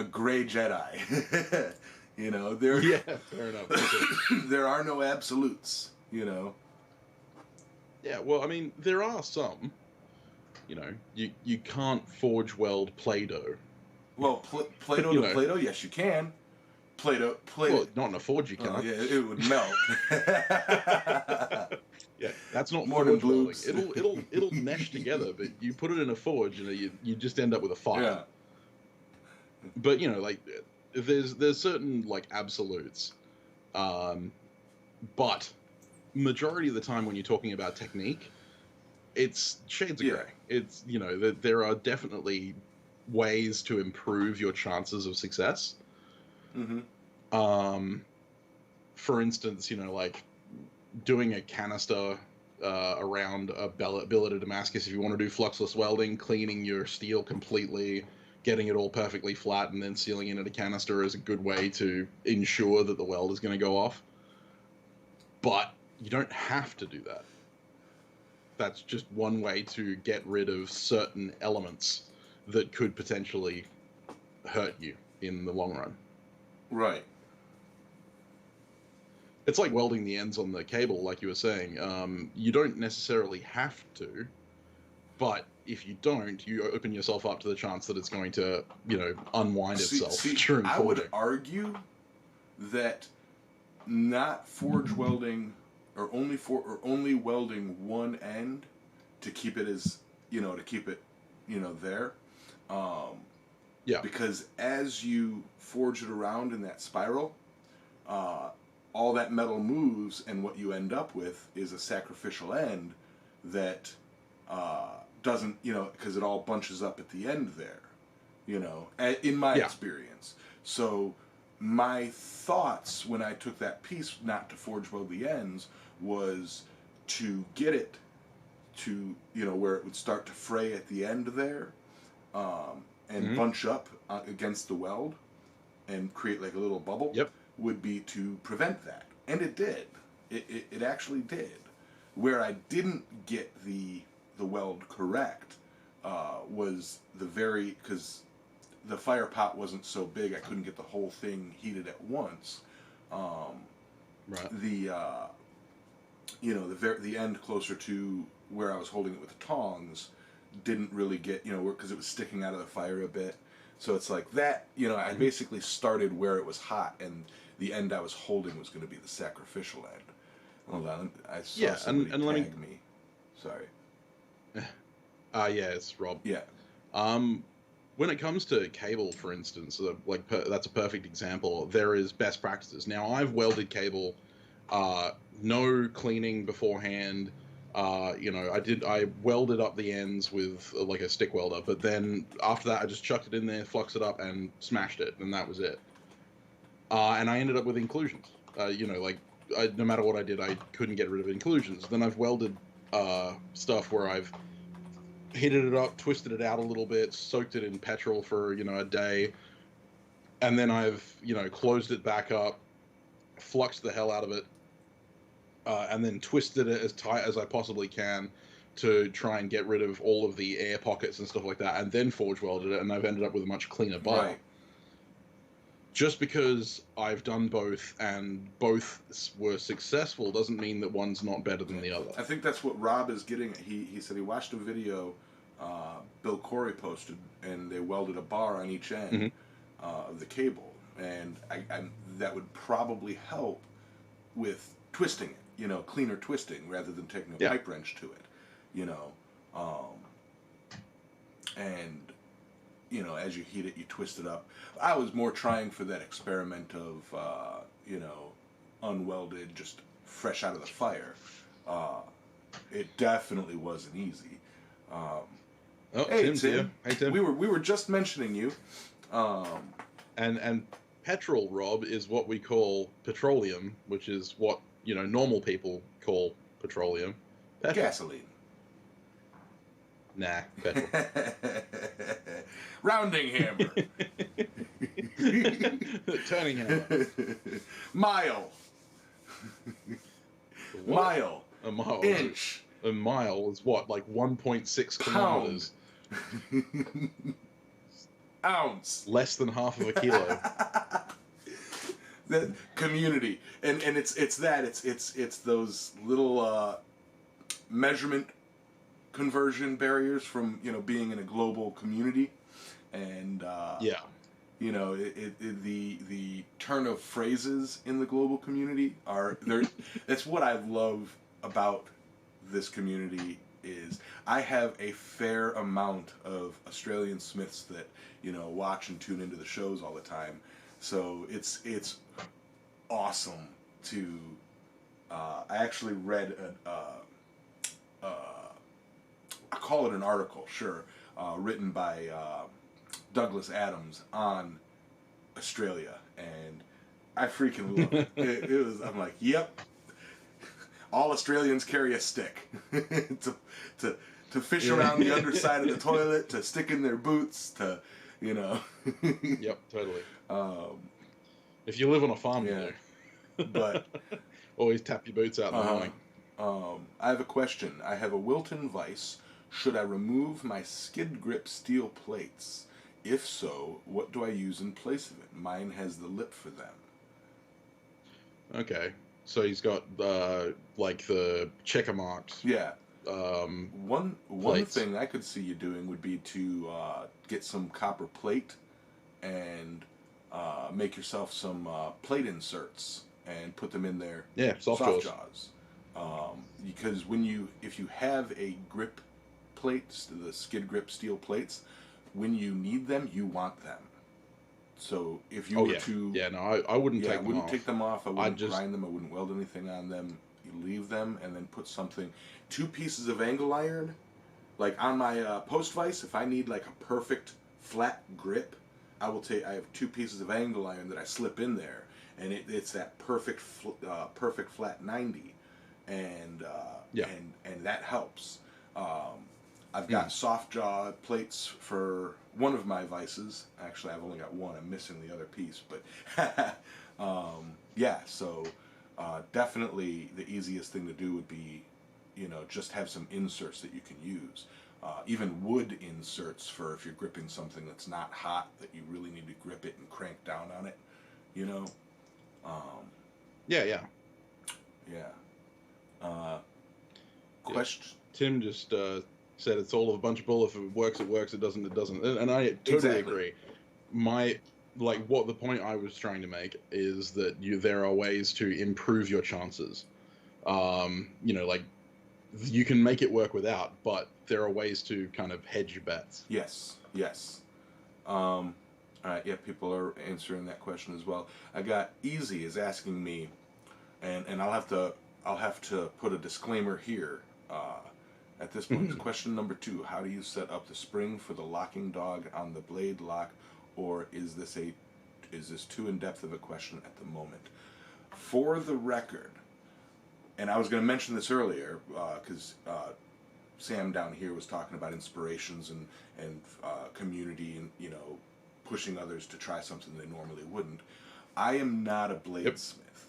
gray Jedi. Fair enough. There are no absolutes. Yeah, well, I mean, there are some. You can't forge weld Play-Doh. Well, Play-Doh to Play-Doh, yes, you can. Play-Doh. Well, not in a forge, you can't. Yeah, it would melt. Yeah, that's not more than forge welding. It'll mesh together, but you put it in a forge, and you just end up with a fire. Yeah. But like there's certain like absolutes, but majority of the time when you're talking about technique, it's shades of gray. It's there are definitely ways to improve your chances of success. For instance, like doing a canister around a billet of Damascus. If you want to do fluxless welding, cleaning your steel completely, getting it all perfectly flat, and then sealing it in a canister is a good way to ensure that the weld is going to go off. But you don't have to do that. That's just one way to get rid of certain elements that could potentially hurt you in the long run. Right. It's like welding the ends on the cable, like you were saying. You don't necessarily have to, but if you don't, you open yourself up to the chance that it's going to, unwind itself during forging. I would argue that not forge welding or only welding one end to keep it as there. Because as you forge it around in that spiral, all that metal moves, and what you end up with is a sacrificial end that doesn't, because it all bunches up at the end there, in my experience. So my thoughts when I took that piece not to forge weld the ends was to get it to, where it would start to fray at the end there, and bunch up against the weld and create like a little bubble. Yep. Would be to prevent that. And it did. It actually did. Where I didn't get the weld correct was because the fire pot wasn't so big, I couldn't get the whole thing heated at once. Right. The end closer to where I was holding it with the tongs didn't really get, because it was sticking out of the fire a bit. So it's like that, I basically started where it was hot, and the end I was holding was going to be the sacrificial end. Hold on, I saw somebody tag me. Sorry. Yeah, it's Rob. Yeah. When it comes to cable, for instance, that's a perfect example. There is best practices. Now, I've welded cable, no cleaning beforehand. I welded up the ends with like a stick welder, but then after that, I just chucked it in there, fluxed it up, and smashed it, and that was it. And I ended up with inclusions. No matter what I did, I couldn't get rid of inclusions. Then I've welded stuff where I've heated it up, twisted it out a little bit, soaked it in petrol for, a day, and then I've, closed it back up, fluxed the hell out of it, and then twisted it as tight as I possibly can to try and get rid of all of the air pockets and stuff like that, and then forge welded it, and I've ended up with a much cleaner bar. Right. Just because I've done both and both were successful doesn't mean that one's not better than the other. I think that's what Rob is getting at. He said he watched a video Bill Corey posted, and they welded a bar on each end of the cable, and that would probably help with twisting it, cleaner twisting rather than taking a pipe wrench to it, and as you heat it, you twist it up. I was more trying for that experiment of, unwelded, just fresh out of the fire. It definitely wasn't easy. Hey, Tim's Tim. here. Hey, Tim. We were just mentioning you. And petrol, Rob, is what we call petroleum, which is what, normal people call petroleum. Petrol. Gasoline. Nah, petrol. Rounding hammer. Turning hammer. Mile. What? Mile. A mile. Inch. A mile is what, like 1.6 kilometers? Ounce. Less than half of a kilo. The community, and it's those little measurement conversion barriers from being in a global community, and the turn of phrases in the global community are there. That's what I love about this community is I have a fair amount of Australian Smiths that watch and tune into the shows all the time, so it's awesome to. I actually read I call it an article, sure, written by Douglas Adams on Australia, and I freaking love it. It was. I'm like, yep. All Australians carry a stick to fish around the underside of the toilet, to stick in their boots, to Yep, totally. If you live on a farm, you do. But always tap your boots out in the morning. I have a question. I have a Wilton vise. Should I remove my skid grip steel plates? If so, what do I use in place of it? Mine has the lip for them. Okay. So he's got like the checker marks. Yeah. One plates. thing I could see you doing would be to get some copper plate and make yourself some plate inserts and put them in there. Yeah, soft jaws. Because if you have a grip plate, the skid grip steel plates, when you need them, you want them. So if you were to... Yeah, no, I wouldn't take them off. I wouldn't take them off. I wouldn't grind them. I wouldn't weld anything on them. You leave them and then put something... 2 pieces of angle iron. Like on my post vise, if I need like a perfect flat grip, I have 2 pieces of angle iron that I slip in there, and it's that perfect flat 90, and and that helps. I've got soft jaw plates for one of my vices. Actually, I've only got one. I'm missing the other piece, but so definitely the easiest thing to do would be, just have some inserts that you can use. Even wood inserts for if you're gripping something that's not hot, that you really need to grip it and crank down on it, Yeah. Question. Tim just said it's all a bunch of bull. If it works, it works. It doesn't, it doesn't. And I totally agree. What the point I was trying to make is that there are ways to improve your chances. You can make it work without, but there are ways to kind of hedge your bets. Yes. All right, yeah, people are answering that question as well. I got Easy is asking me, and I'll have to put a disclaimer here. At this point, question number 2: how do you set up the spring for the locking dog on the blade lock, or is this too in depth of a question at the moment? For the record, and I was going to mention this earlier because Sam down here was talking about inspirations and community and pushing others to try something they normally wouldn't. I am not a bladesmith.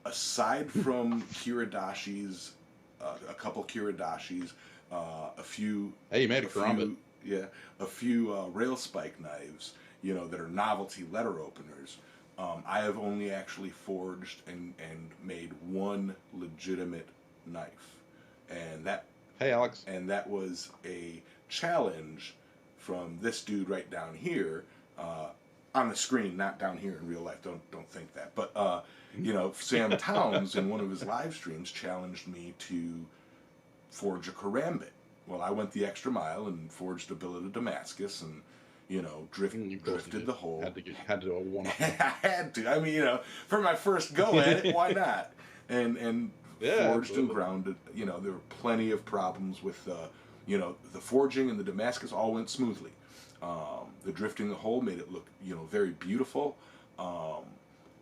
Aside from Kiridashi's, a couple Kiridashis, a few. Hey, you made a karambit. Yeah, a few rail spike knives, that are novelty letter openers. I have only actually forged and made one legitimate knife, and that. Hey, Alex. And that was a challenge from this dude right down here, on the screen, not down here in real life. Don't think that. But Sam Towns in one of his live streams challenged me to forge a karambit. Well, I went the extra mile and forged a billet of Damascus and drifted the hole. Had to do a one-up. I had to. I mean, for my first go at it, why not? And forged and grounded. There were plenty of problems with the forging and the Damascus all went smoothly. The drifting the hole made it look very beautiful.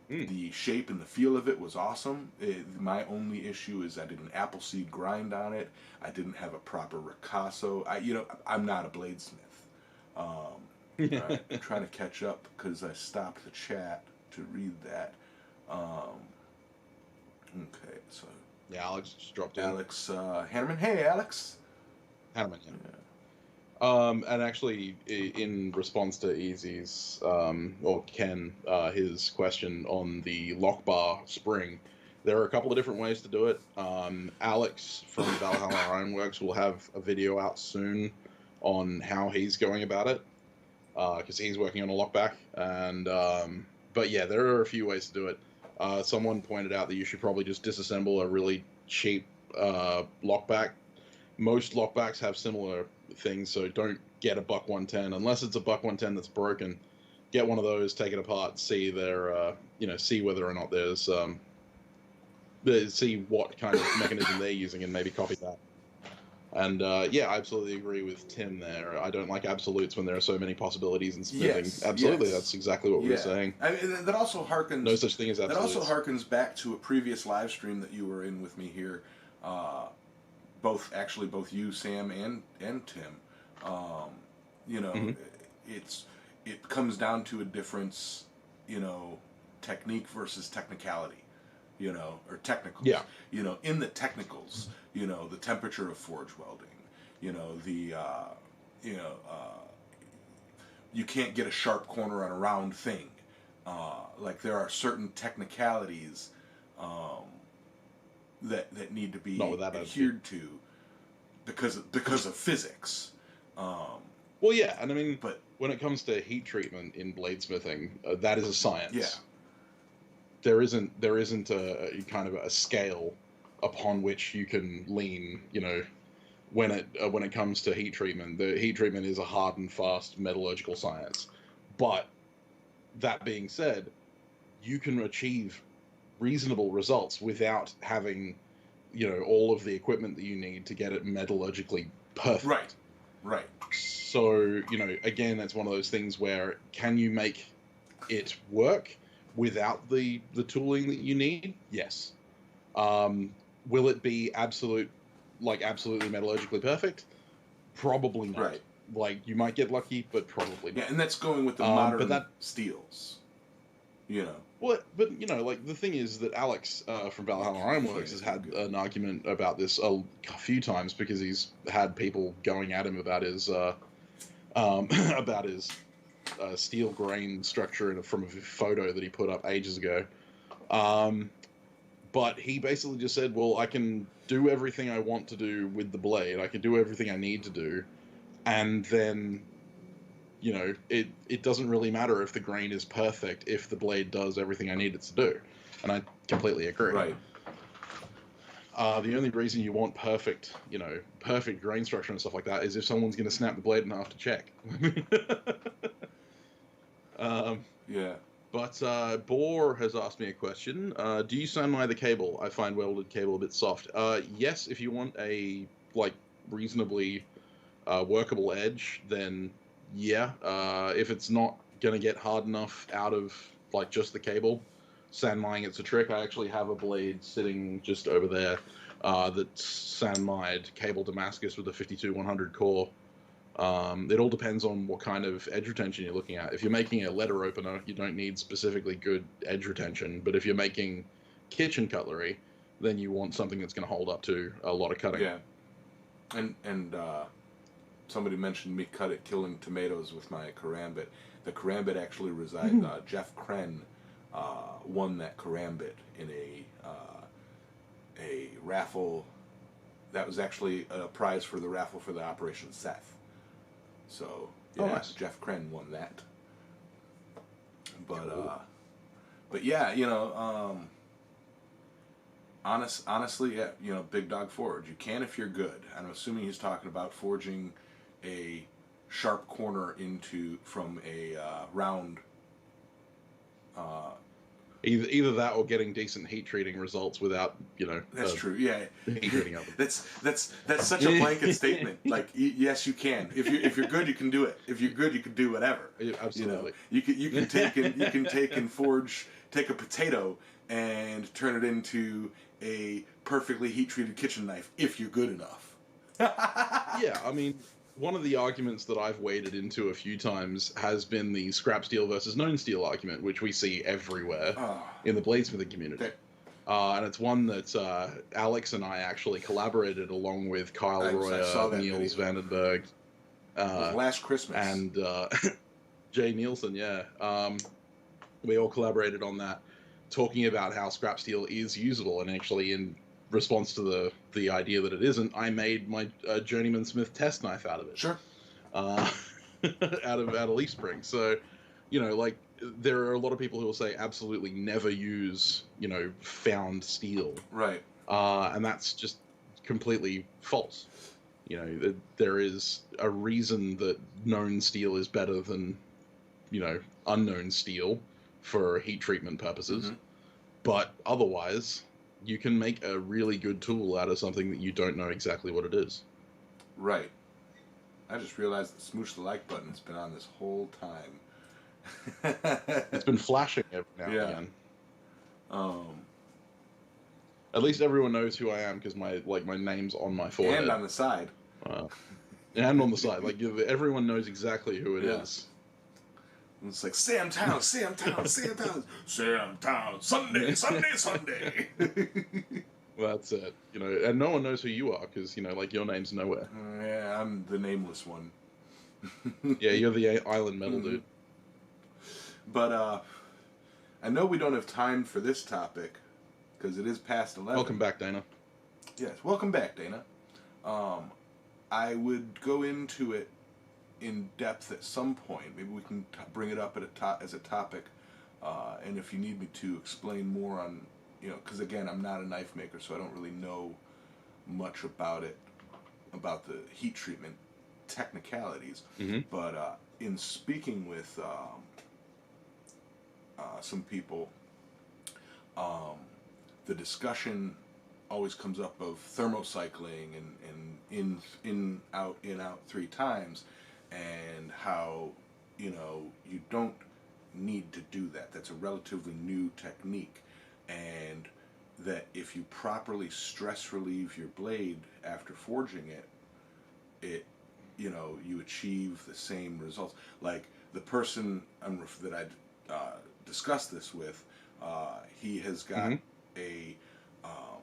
The shape and the feel of it was awesome. My only issue is I did an Appleseed grind on it. I didn't have a proper ricasso. I'm not a bladesmith. Right, I'm trying to catch up because I stopped the chat to read that. Okay, so. Yeah, Alex just dropped in. Alex Hanneman. Hey, Alex. Hanneman, yeah. And actually, in response to Easy's, or Ken, his question on the lock bar spring, there are a couple of different ways to do it. Alex from Valhalla Ironworks will have a video out soon on how he's going about it, because he's working on a lockback. And but yeah, there are a few ways to do it. Someone pointed out that you should probably just disassemble a really cheap lockback. Most lockbacks have similar things, so don't get a buck 110 unless it's a buck 110 that's broken. Get one of those, take it apart, see see whether or not there's see what kind of mechanism they're using, and maybe copy that. And I absolutely agree with Tim there. I don't like absolutes when there are so many possibilities in smithing. Yes, absolutely, yes. That's exactly what we were saying. I mean, that also harkens. No such thing as absolutes. That also harkens back to a previous live stream that you were in with me here. Both you, Sam, and Tim. It comes down to a difference. Technique versus technicality. Or technicals. Yeah. In the technicals, the temperature of forge welding, you can't get a sharp corner on a round thing. Like there are certain technicalities that need to be adhered to because of physics. Well, yeah, and I mean, but when it comes to heat treatment in bladesmithing, that is a science. Yeah. There isn't a kind of a scale upon which you can lean. When it comes to heat treatment, the heat treatment is a hard and fast metallurgical science. But that being said, you can achieve reasonable results without having, all of the equipment that you need to get it metallurgically perfect. Right. So, again, that's one of those things where can you make it work without the tooling that you need? Yes. Will it be absolutely metallurgically perfect? Probably not. Right. Like, you might get lucky, but probably not. Yeah, and that's going with the modern steels. Well, but like the thing is that Alex from Valhalla Ironworks has had an argument about this a few times because he's had people going at him about his about his steel grain structure from a photo that he put up ages ago. But he basically just said, well, I can do everything I want to do with the blade. I can do everything I need to do. And then, it doesn't really matter if the grain is perfect if the blade does everything I need it to do. And I completely agree. Right. The only reason you want perfect grain structure and stuff like that is if someone's going to snap the blade in half to check. Yeah. But Boar has asked me a question. Do you sandmine the cable? I find welded cable a bit soft. Yes, if you want a reasonably workable edge, then yeah. If it's not going to get hard enough out of just the cable, sandmining it's a trick. I actually have a blade sitting just over there that's sandmined cable Damascus with a 52-100 core. It all depends on what kind of edge retention you're looking at. If you're making a letter opener, you don't need specifically good edge retention. But if you're making kitchen cutlery, then you want something that's going to hold up to a lot of cutting. Yeah. And somebody mentioned me killing tomatoes with my karambit. The karambit actually resides. Jeff Kren won that karambit in a raffle. That was actually a prize for the raffle for the Operation Seth. So yeah, nice. Jeff Kren won that. But cool. But yeah, honestly, yeah, Big Dog Forge. You can if you're good. I'm assuming he's talking about forging a sharp corner from a round. Either that or getting decent heat treating results without, That's true. Yeah, heat treating of them. That's such a blanket statement. Like, yes, you can. If you're good, you can do it. If you're good, you can do whatever. Yeah, absolutely. You can take and take a potato and turn it into a perfectly heat treated kitchen knife if you're good enough. Yeah, I mean, one of the arguments that I've waded into a few times has been the scrap steel versus known steel argument, which we see everywhere in the bladesmithing community. Okay. And it's one that Alex and I actually collaborated along with Kyle Royer, Niels Vandenberg. Last Christmas. And Jay Nielsen, yeah. We all collaborated on that, talking about how scrap steel is usable, and actually in response to the idea that it isn't, I made my Journeyman Smith test knife out of it. Sure. Out of leaf spring. So, there are a lot of people who will say absolutely never use, found steel. Right. And that's just completely false. There is a reason that known steel is better than, unknown steel for heat treatment purposes. Mm-hmm. But otherwise, you can make a really good tool out of something that you don't know exactly what it is. Right. I just realized the smoosh the like button's been on this whole time. It's been flashing every now and again. At least everyone knows who I am because my name's on my forehead. And on the side. And on the side. Everyone knows exactly who it is. It's like, Sam Town, Sam Town, Sam Town, Sam Town, Sunday, Sunday, Sunday. Well, that's it. And no one knows who you are because, your name's nowhere. Yeah, I'm the nameless one. Yeah, you're the island metal dude. But I know we don't have time for this topic because it is past 11. Welcome back, Dana. Yes, welcome back, Dana. I would go into it in depth at some point. Maybe we can bring it up as a topic, and if you need me to explain more on, because again, I'm not a knife maker, so I don't really know much about it, about the heat treatment technicalities. Mm-hmm. But in speaking with some people, the discussion always comes up of thermocycling and in out 3 times. and how, you know, you don't need to do that. That's a relatively new technique, and that if you properly stress relieve your blade after forging it, it, you know, you achieve the same results. Like the person that I discussed this with, he has got Hmm. a um,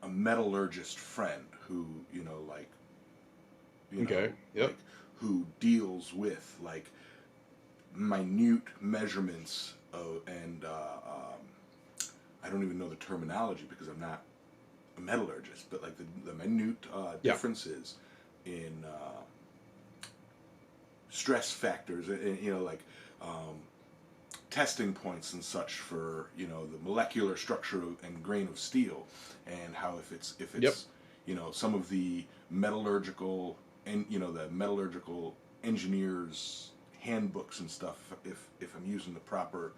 a metallurgist friend who, you know, like, you know, Okay. Yep. like who deals with like minute measurements of, and I don't even know the terminology because I'm not a metallurgist, but like the minute Yeah. differences in stress factors, and, you know, like testing points and such for, you know, the molecular structure and grain of steel, and how if Yep. it's you know, some of the metallurgical, and you know, the metallurgical engineers handbooks and stuff, if I'm using the proper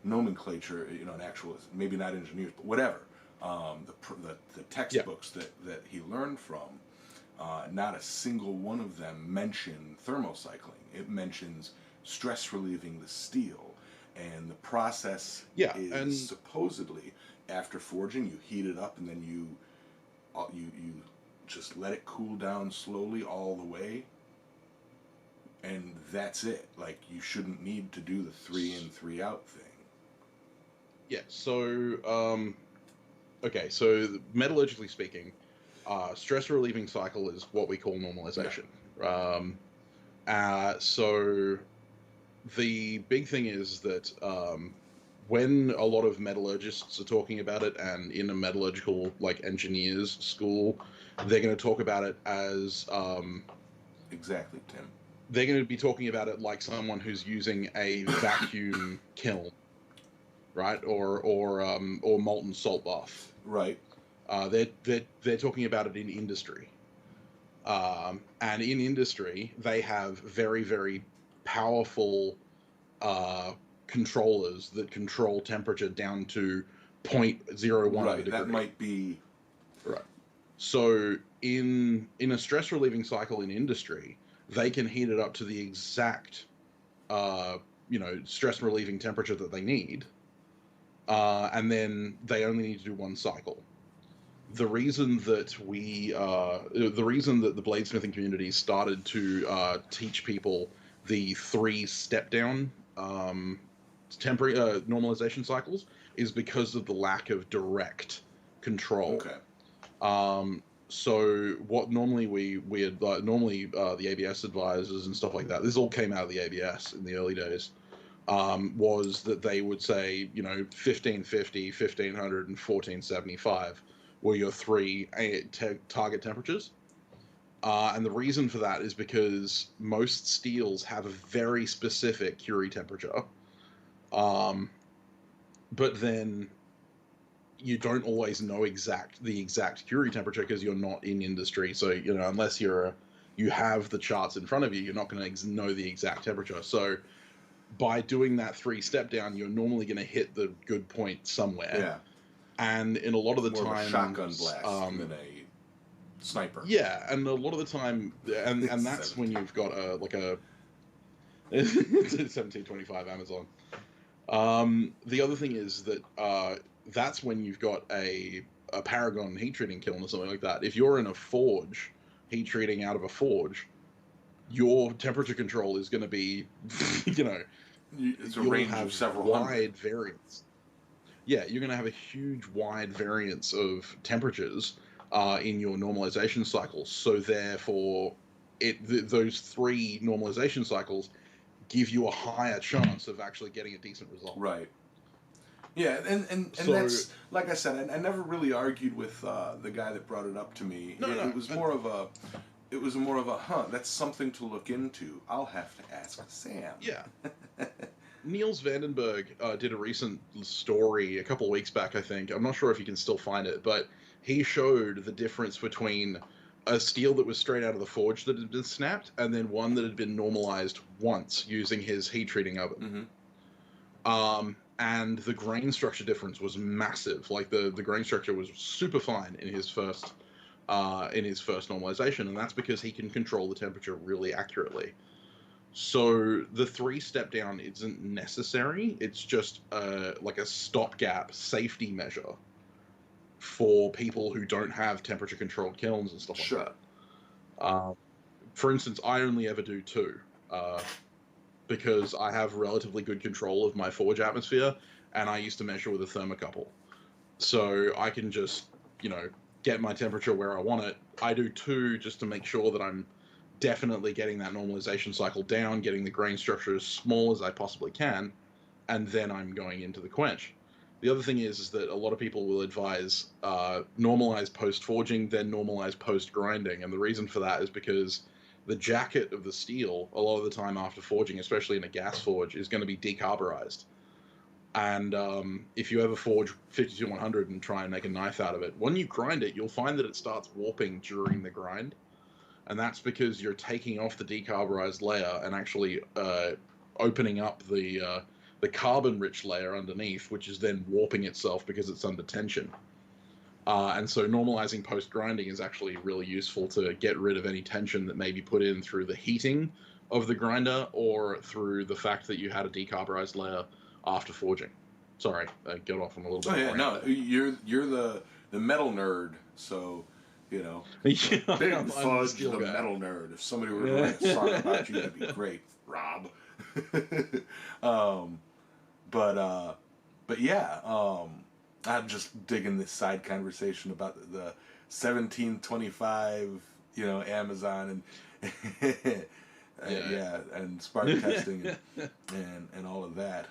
nomenclature, you know, an actual, maybe not engineers but whatever, the Yeah. textbooks that he learned from, not a single one of them mention thermocycling. It mentions stress relieving the steel, and the process Yeah. is And supposedly after forging, you heat it up and then you just let it cool down slowly all the way, and that's it. Like, you shouldn't need to do the 3 in 3 out thing. yeah. So okay. So metallurgically speaking, stress relieving cycle is what we call Yeah. normalization. Um, so the big thing is that when a lot of metallurgists are talking about it, and in a metallurgical like engineers school, they're going to talk about it as Exactly, Tim. they're going to be talking about it like someone who's using a vacuum kiln, right, or molten salt bath. Right. They're talking about it in industry, and in industry they have very very powerful uh, controllers that control temperature down to zero point 0.01 of a Right. That degree. might be. Right. So in a stress relieving cycle in industry, they can heat it up to the exact uh, stress relieving temperature that they need, and then they only need to do one cycle. The reason that the reason that the bladesmithing community started to teach people the 3 step down temporary normalization cycles is because of the lack of direct control. Okay. So what normally normally the ABS advisors and stuff like that, this all came out of the ABS in the early days, was that they would say, 1550, 1500, and 1475 were your 3 target temperatures. And the reason for that is because most steels have a very specific Curie temperature. But then you don't always know the exact Curie temperature because you're not in industry. So, unless you have the charts in front of you, you're not going to know the exact temperature. So by doing that 3 step down, you're normally going to hit the good point somewhere. Yeah. And in a lot of the More times, of a shotgun blast than a sniper. yeah, and a lot of the time, and that's when you've got a 1725 Amazon. The other thing is that that's when you've got a Paragon heat treating kiln or something like that. If you're in a forge, heat treating out of a forge, your temperature control is going to be, it's a you'll range have of several wide hundred. variance. Yeah, you're going to have a huge wide variance of temperatures in your normalization cycles. So therefore, those 3 normalization cycles give you a higher chance of actually getting a decent result. Right. Yeah, and So that's, like I said, I never really argued with the guy that brought it up to me. no, It no, was more of a, that's something to look into. I'll have to ask Sam. yeah. Niels Vandenberg did a recent story a couple of weeks back, I think. I'm not sure if you can still find it, but he showed the difference between a steel that was straight out of the forge that had been snapped and then one that had been normalized once using his heat treating oven. Mm-hmm. And the grain structure difference was massive. Like the grain structure was super fine in his first in his first normalization, and that's because he can control the temperature really accurately. So the 3-step down isn't necessary. It's just like a stopgap safety measure for people who don't have temperature controlled kilns and stuff Sure. like that. For instance, I only ever do 2 because I have relatively good control of my forge atmosphere, and I used to measure with a thermocouple. So I can just, get my temperature where I want it. I do 2 just to make sure that I'm definitely getting that normalization cycle down, getting the grain structure as small as I possibly can, and then I'm going into the quench. The other thing is that a lot of people will advise normalize post-forging, then normalize post-grinding, and the reason for that is because the jacket of the steel, a lot of the time after forging, especially in a gas forge, is going to be decarburized. And if you ever forge 52100 and try and make a knife out of it, when you grind it, you'll find that it starts warping during the grind. And that's because you're taking off the decarburized layer and actually opening up the carbon-rich layer underneath, which is then warping itself because it's under tension. And so normalizing post-grinding is actually really useful to get rid of any tension that may be put in through the heating of the grinder or through the fact that you had a decarburized layer after forging. Sorry, I got off on a little bit. Oh yeah, no, you're the metal nerd, so Yeah, Big Fudge, the the guy. metal nerd. If somebody were to write a song about you, that'd be great, Rob. But yeah, I'm just digging this side conversation about the 1725, Amazon and yeah, and spark testing and all of that.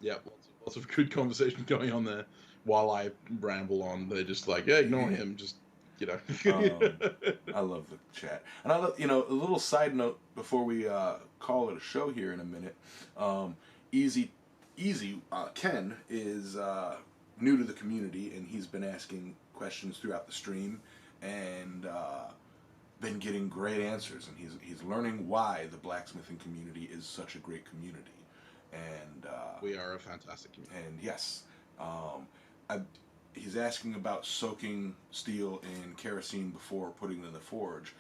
Yeah, lots of good conversation going on there. While I ramble on, they're just like, yeah, ignore him. Just I love the chat, and I love a little side note before we call it a show here in a minute. Easy Ken is new to the community, and he's been asking questions throughout the stream, and been getting great answers, and he's learning why the blacksmithing community is such a great community, and we are a fantastic community. And yes, he's asking about soaking steel in kerosene before putting it in the forge.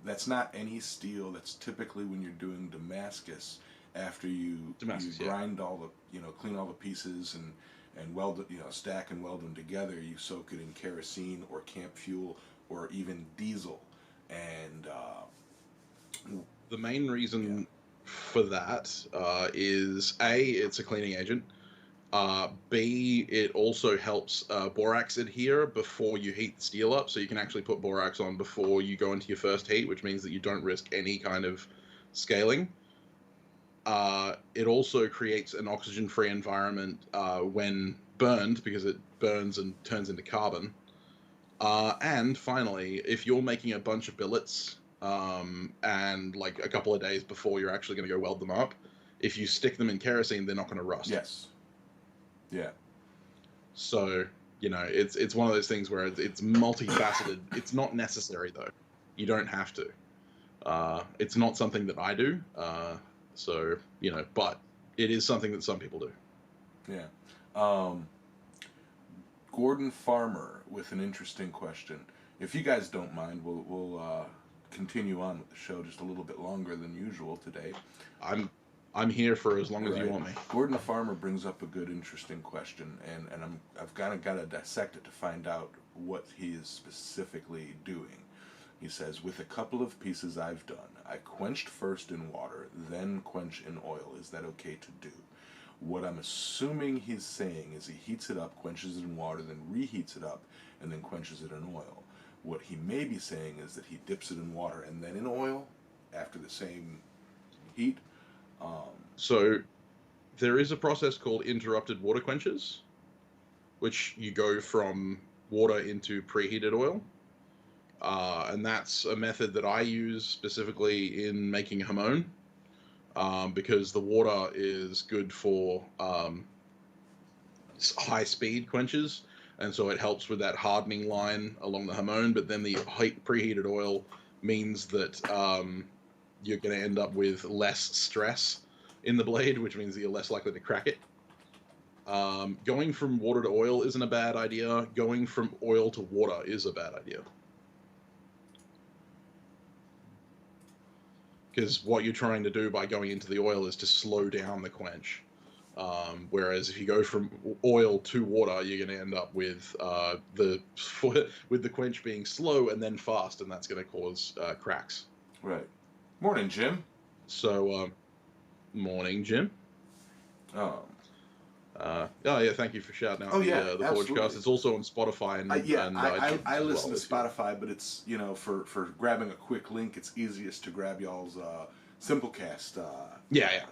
That's not any steel. That's typically when you're doing Damascus. After you grind all the, clean all the pieces and weld it, stack and weld them together, you soak it in kerosene or camp fuel or even diesel. And the main reason for that is A, it's a cleaning agent. B, it also helps borax adhere before you heat the steel up, so you can actually put borax on before you go into your first heat, which means that you don't risk any kind of scaling. It also creates an oxygen-free environment when burned, because it burns and turns into carbon. And finally, if you're making a bunch of billets and like a couple of days before you're actually going to go weld them up, if you stick them in kerosene, they're not going to rust. Yes. Yeah. So, it's one of those things where it's multifaceted. It's not necessary, though. You don't have to. It's not something that I do. So, but it is something that some people do. Yeah. Gordon Farmer with an interesting question. If you guys don't mind, we'll continue on with the show just a little bit longer than usual today. I'm here for as long as you want me. Gordon Farmer brings up a good, interesting question, and I've got to dissect it to find out what he is specifically doing. He says, with a couple of pieces I've done, I quenched first in water, then quench in oil. Is that okay to do? What I'm assuming he's saying is he heats it up, quenches it in water, then reheats it up, and then quenches it in oil. What he may be saying is that he dips it in water and then in oil after the same heat. So there is a process called interrupted water quenches, which you go from water into preheated oil. And that's a method that I use specifically in making hamon, because the water is good for high-speed quenches, and so it helps with that hardening line along the hamon, but then the preheated oil means that you're going to end up with less stress in the blade, which means that you're less likely to crack it. Going from water to oil isn't a bad idea. Going from oil to water is a bad idea. Because what you're trying to do by going into the oil is to slow down the quench. Whereas if you go from oil to water, you're going to end up with with the quench being slow and then fast, and that's going to cause cracks. Right. Morning, Jim. So, morning, Jim. Oh yeah, thank you for shouting out the Forgecast. It's also on Spotify and I listen to Spotify, but it's for grabbing a quick link, it's easiest to grab y'all's Simplecast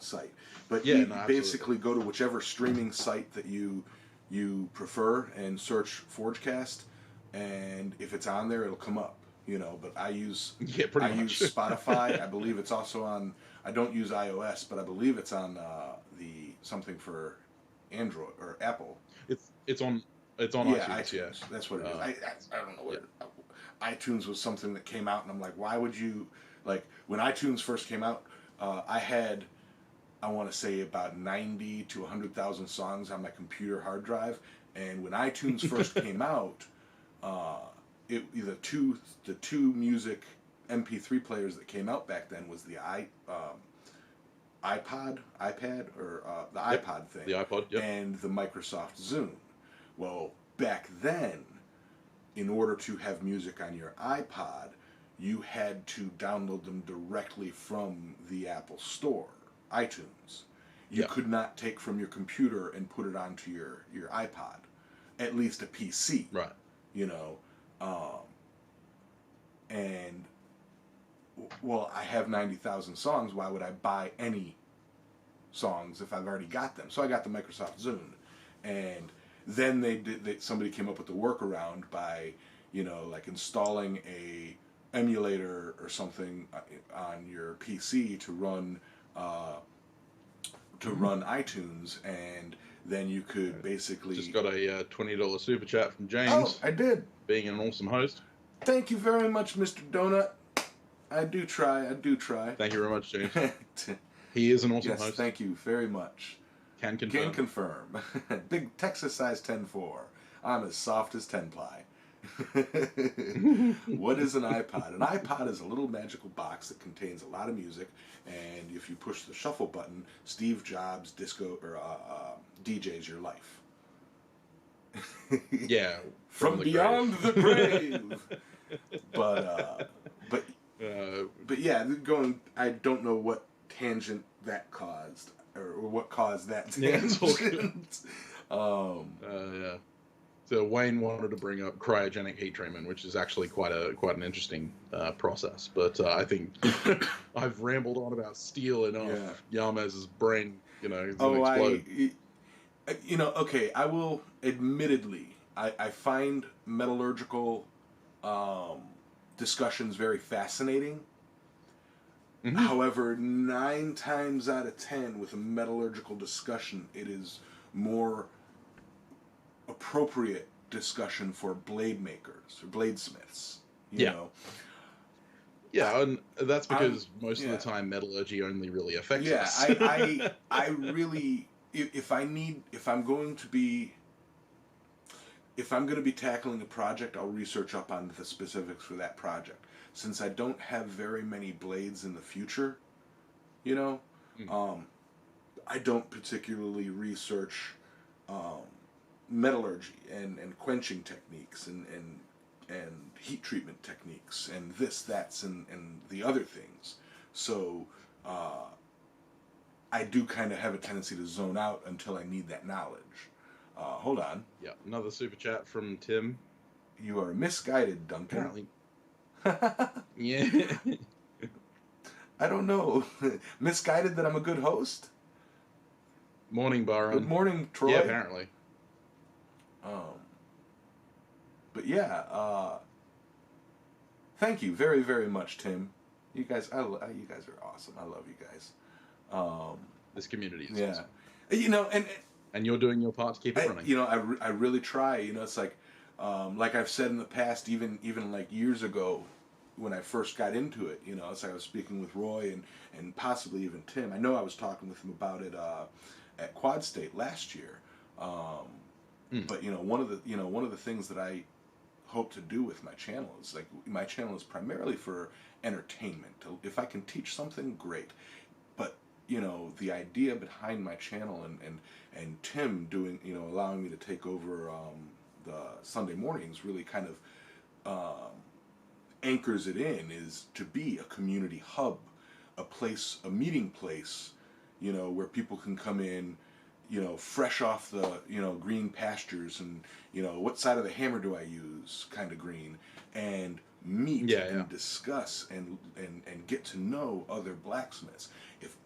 site. But basically go to whichever streaming site that you prefer and search Forgecast, and if it's on there, it'll come up. But I use use Spotify. I believe it's also on. I don't use iOS, but I believe it's on something for Android or Apple. It's on iTunes. Yeah, that's what it is. I don't know what iTunes was something that came out, and I'm like, why would you when iTunes first came out? I had, I want to say, about 90 to 100,000 songs on my computer hard drive, and when iTunes first came out, the two music MP3 players that came out back then was the iPad or the iPod thing. The iPod, yep. And the Microsoft Zune. Well, back then, in order to have music on your iPod, you had to download them directly from the Apple Store, iTunes. You could not take from your computer and put it onto your iPod, at least a PC. Right. And well, I have 90,000 songs. Why would I buy any songs if I've already got them? So I got the Microsoft Zune, and then somebody came up with the workaround by, installing a emulator or something on your PC to run iTunes, and then you could basically just got a $20 super chat from James. Oh, I did. Being an awesome host. Thank you very much, Mr. Donut. I do try. Thank you very much, James. He is an awesome host. Yes, thank you very much. Can confirm. Big Texas size 10.4. I'm as soft as 10 ply. What is an iPod? An iPod is a little magical box that contains a lot of music, and if you push the shuffle button, Steve Jobs disco or DJs your life. Yeah, from beyond the grave. But yeah, I don't know what tangent that caused, or what caused that tangent. Yeah. So Wayne wanted to bring up cryogenic heat treatment, which is actually quite an interesting process. But I think I've rambled on about steel enough. Yeah. Yamez's brain, is going to explode. Okay, I will admittedly, I find metallurgical discussions very fascinating. Mm-hmm. However, 9 times out of 10 with a metallurgical discussion, it is more appropriate discussion for blade makers or bladesmiths. You know. Yeah, and that's because most of the time metallurgy only really affects us. I really, if I'm going to be tackling a project, I'll research up on the specifics for that project. Since I don't have very many blades in the future, I don't particularly research metallurgy and quenching techniques and heat treatment techniques and that's and the other things. So I do kind of have a tendency to zone out until I need that knowledge. Hold on. Yeah, another super chat from Tim. You are misguided, Duncan. Apparently. Yeah. I don't know. Misguided that I'm a good host? Morning, Byron. Good morning, Troy. Yeah, apparently. But yeah, thank you very, very much, Tim. You guys, you guys are awesome. I love you guys. This community is awesome. And you're doing your part to keep it running. I really try. It's like I've said in the past, even like years ago, when I first got into it, it's like I was speaking with Roy and possibly even Tim. I know I was talking with him about it at Quad State last year. Um, Mm. but one of the things that I hope to do with my channel is like my channel is primarily for entertainment. If I can teach something, great. But the idea behind my channel and Tim doing allowing me to take over the Sunday mornings really kind of anchors it in is to be a community hub, a meeting place, where people can come in, fresh off the, green pastures and, what side of the hammer do I use kind of green, and meet and discuss and get to know other blacksmiths.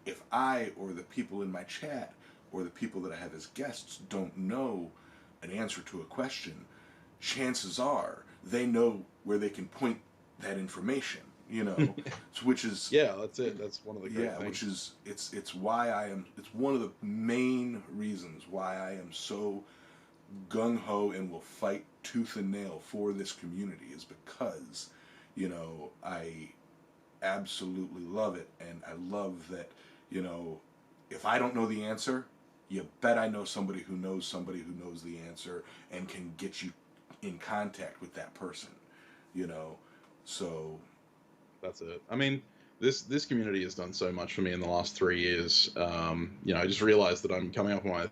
If I or the people in my chat or the people that I have as guests don't know an answer to a question, chances are they know where they can point that information, which is that's it. That's one of the great things. which is it's one of the main reasons why I am so gung ho and will fight tooth and nail for this community is because, I absolutely love it, and I love that, if I don't know the answer, you bet I know somebody who knows the answer and can get you in contact with that person, so That's it. I mean, this community has done so much for me in the last 3 years. I just realized that I'm coming up on my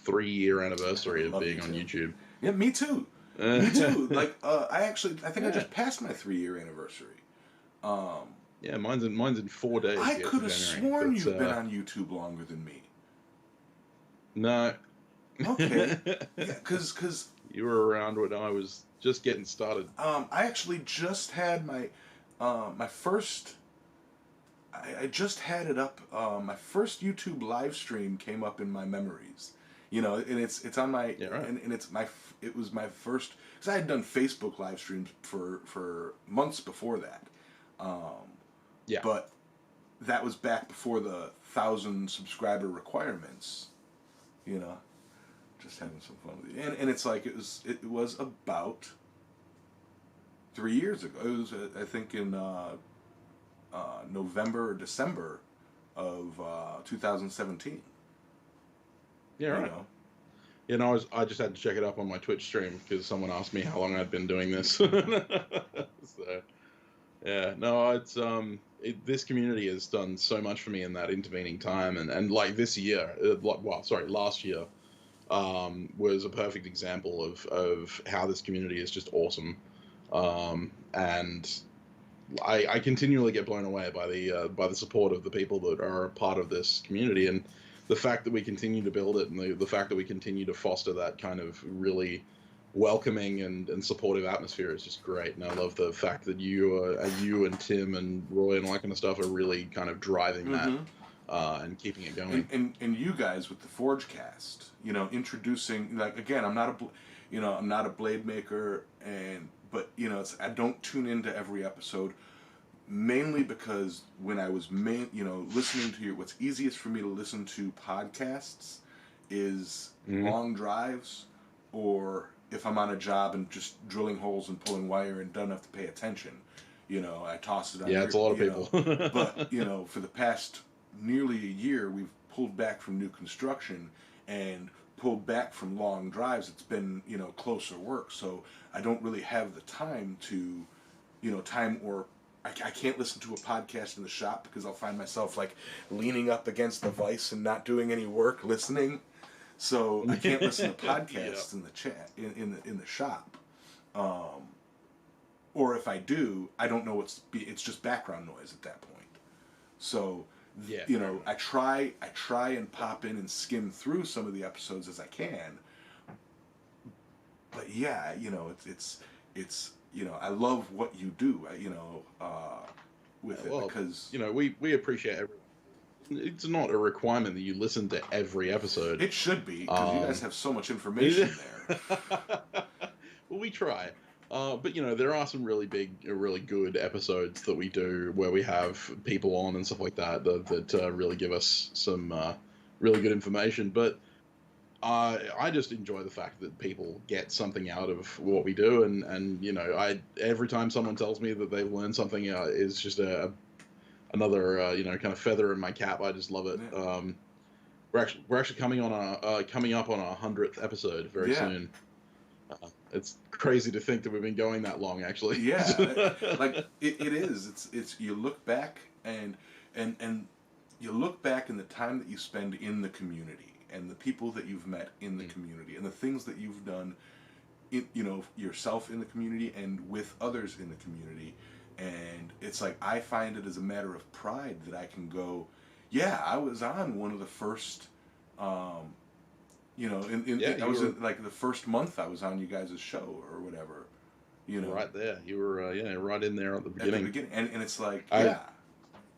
3-year anniversary of being on YouTube. Yeah, me too. Me too. Like, I think I just passed my 3-year anniversary. Yeah, mine's in 4 days. I could have sworn you've been on YouTube longer than me. No. Okay. Yeah, because you were around when I was just getting started. I actually just had my first. I just had it up. My first YouTube live stream came up in my memories, and it's on my and it was my first, because I had done Facebook live streams for months before that. But that was back before the 1,000 subscriber requirements. Just having some fun with it, and it's like it was about 3 years ago. It was I think in November or December of 2017. Yeah, right. I just had to check it up on my Twitch stream because someone asked me how long I'd been doing this. So, yeah, no, it's this community has done so much for me in that intervening time, and like this year, last year, was a perfect example of how this community is just awesome, and I continually get blown away by the support of the people that are a part of this community, and the fact that we continue to build it, and the fact that we continue to foster that kind of really welcoming and supportive atmosphere is just great. And I love the fact that you and Tim and Roy and all that kind of stuff are really kind of driving that and keeping it going. And you guys with the Forgecast, introducing, like, again, I'm not a blade maker, but I don't tune into every episode, mainly because when I was listening to what's easiest for me to listen to podcasts is long drives, or if I'm on a job and just drilling holes and pulling wire and don't have to pay attention, I toss it on. Yeah, it's a lot of people. But for the past nearly a year, we've pulled back from new construction and pulled back from long drives. It's been closer work, so I don't really have the time to or I can't listen to a podcast in the shop because I'll find myself like leaning up against the vise and not doing any work listening. So I can't listen to podcasts in the chat in the shop, or if I do, I don't know it's just background noise at that point. So I try and pop in and skim through some of the episodes as I can. But yeah, it's I love what you do, with it, because we appreciate everyone. It's not a requirement that you listen to every episode. It should be, because you guys have so much information there. Well, we try. But there are some really big, really good episodes that we do where we have people on and stuff like that really give us some really good information. But I just enjoy the fact that people get something out of what we do, and every time someone tells me that they've learned something is just another kind of feather in my cap. I just love it. we're actually coming up on our 100th episode very Yeah. soon. It's crazy to think that we've been going that long, actually. Yeah, like it is. It's you look back and you look back in the time that you spend in the community and the people that you've met in the community and the things that you've done, yourself in the community and with others in the community, and it's like I find it as a matter of pride that I can go, yeah, I was on one of the first. I was in, like the first month I was on you guys' show or whatever. Right there. You were, right in there at the At beginning. the beginning, and it's like,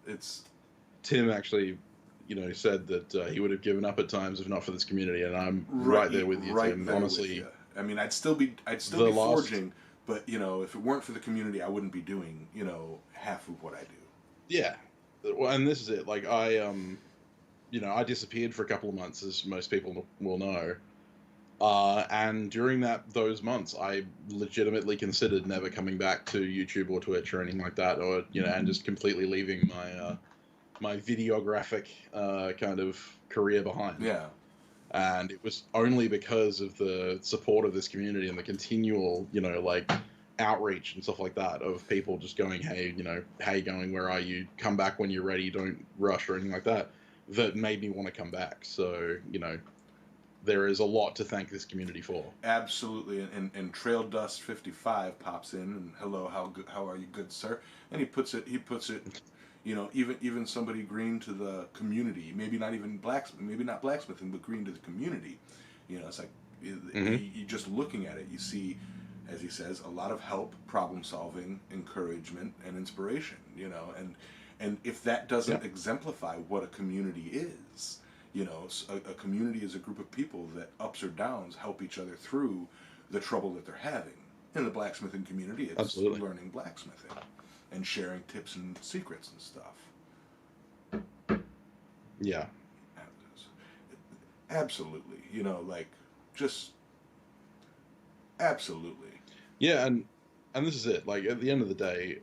it's Tim actually, said that he would have given up at times if not for this community, and I'm right there with you, Tim. Honestly, I mean, I'd still be forging, but if it weren't for the community, I wouldn't be doing half of what I do. Yeah, well, and this is it. Like I I disappeared for a couple of months, as most people will know. And during those months, I legitimately considered never coming back to YouTube or Twitch or anything like that, or and just completely leaving my videographic kind of career behind. Yeah. And it was only because of the support of this community and the continual, like outreach and stuff like that of people just going, hey, how you going? Where are you? Come back when you're ready. Don't rush or anything like that. That made me want to come back. So, there is a lot to thank this community for. Absolutely, and Trail Dust 55 pops in and hello, how are you, good sir? And he puts it, even somebody green to the community, maybe not blacksmithing, but green to the community. It's like you just looking at it, you see, as he says, a lot of help, problem solving, encouragement, and inspiration. And if that doesn't exemplify what a community is. A community is a group of people that, ups or downs, help each other through the trouble that they're having. In the blacksmithing community, it's Absolutely. learning blacksmithing and sharing tips and secrets and stuff. Yeah. Absolutely. Just absolutely. Yeah, and this is it. Like, at the end of the day,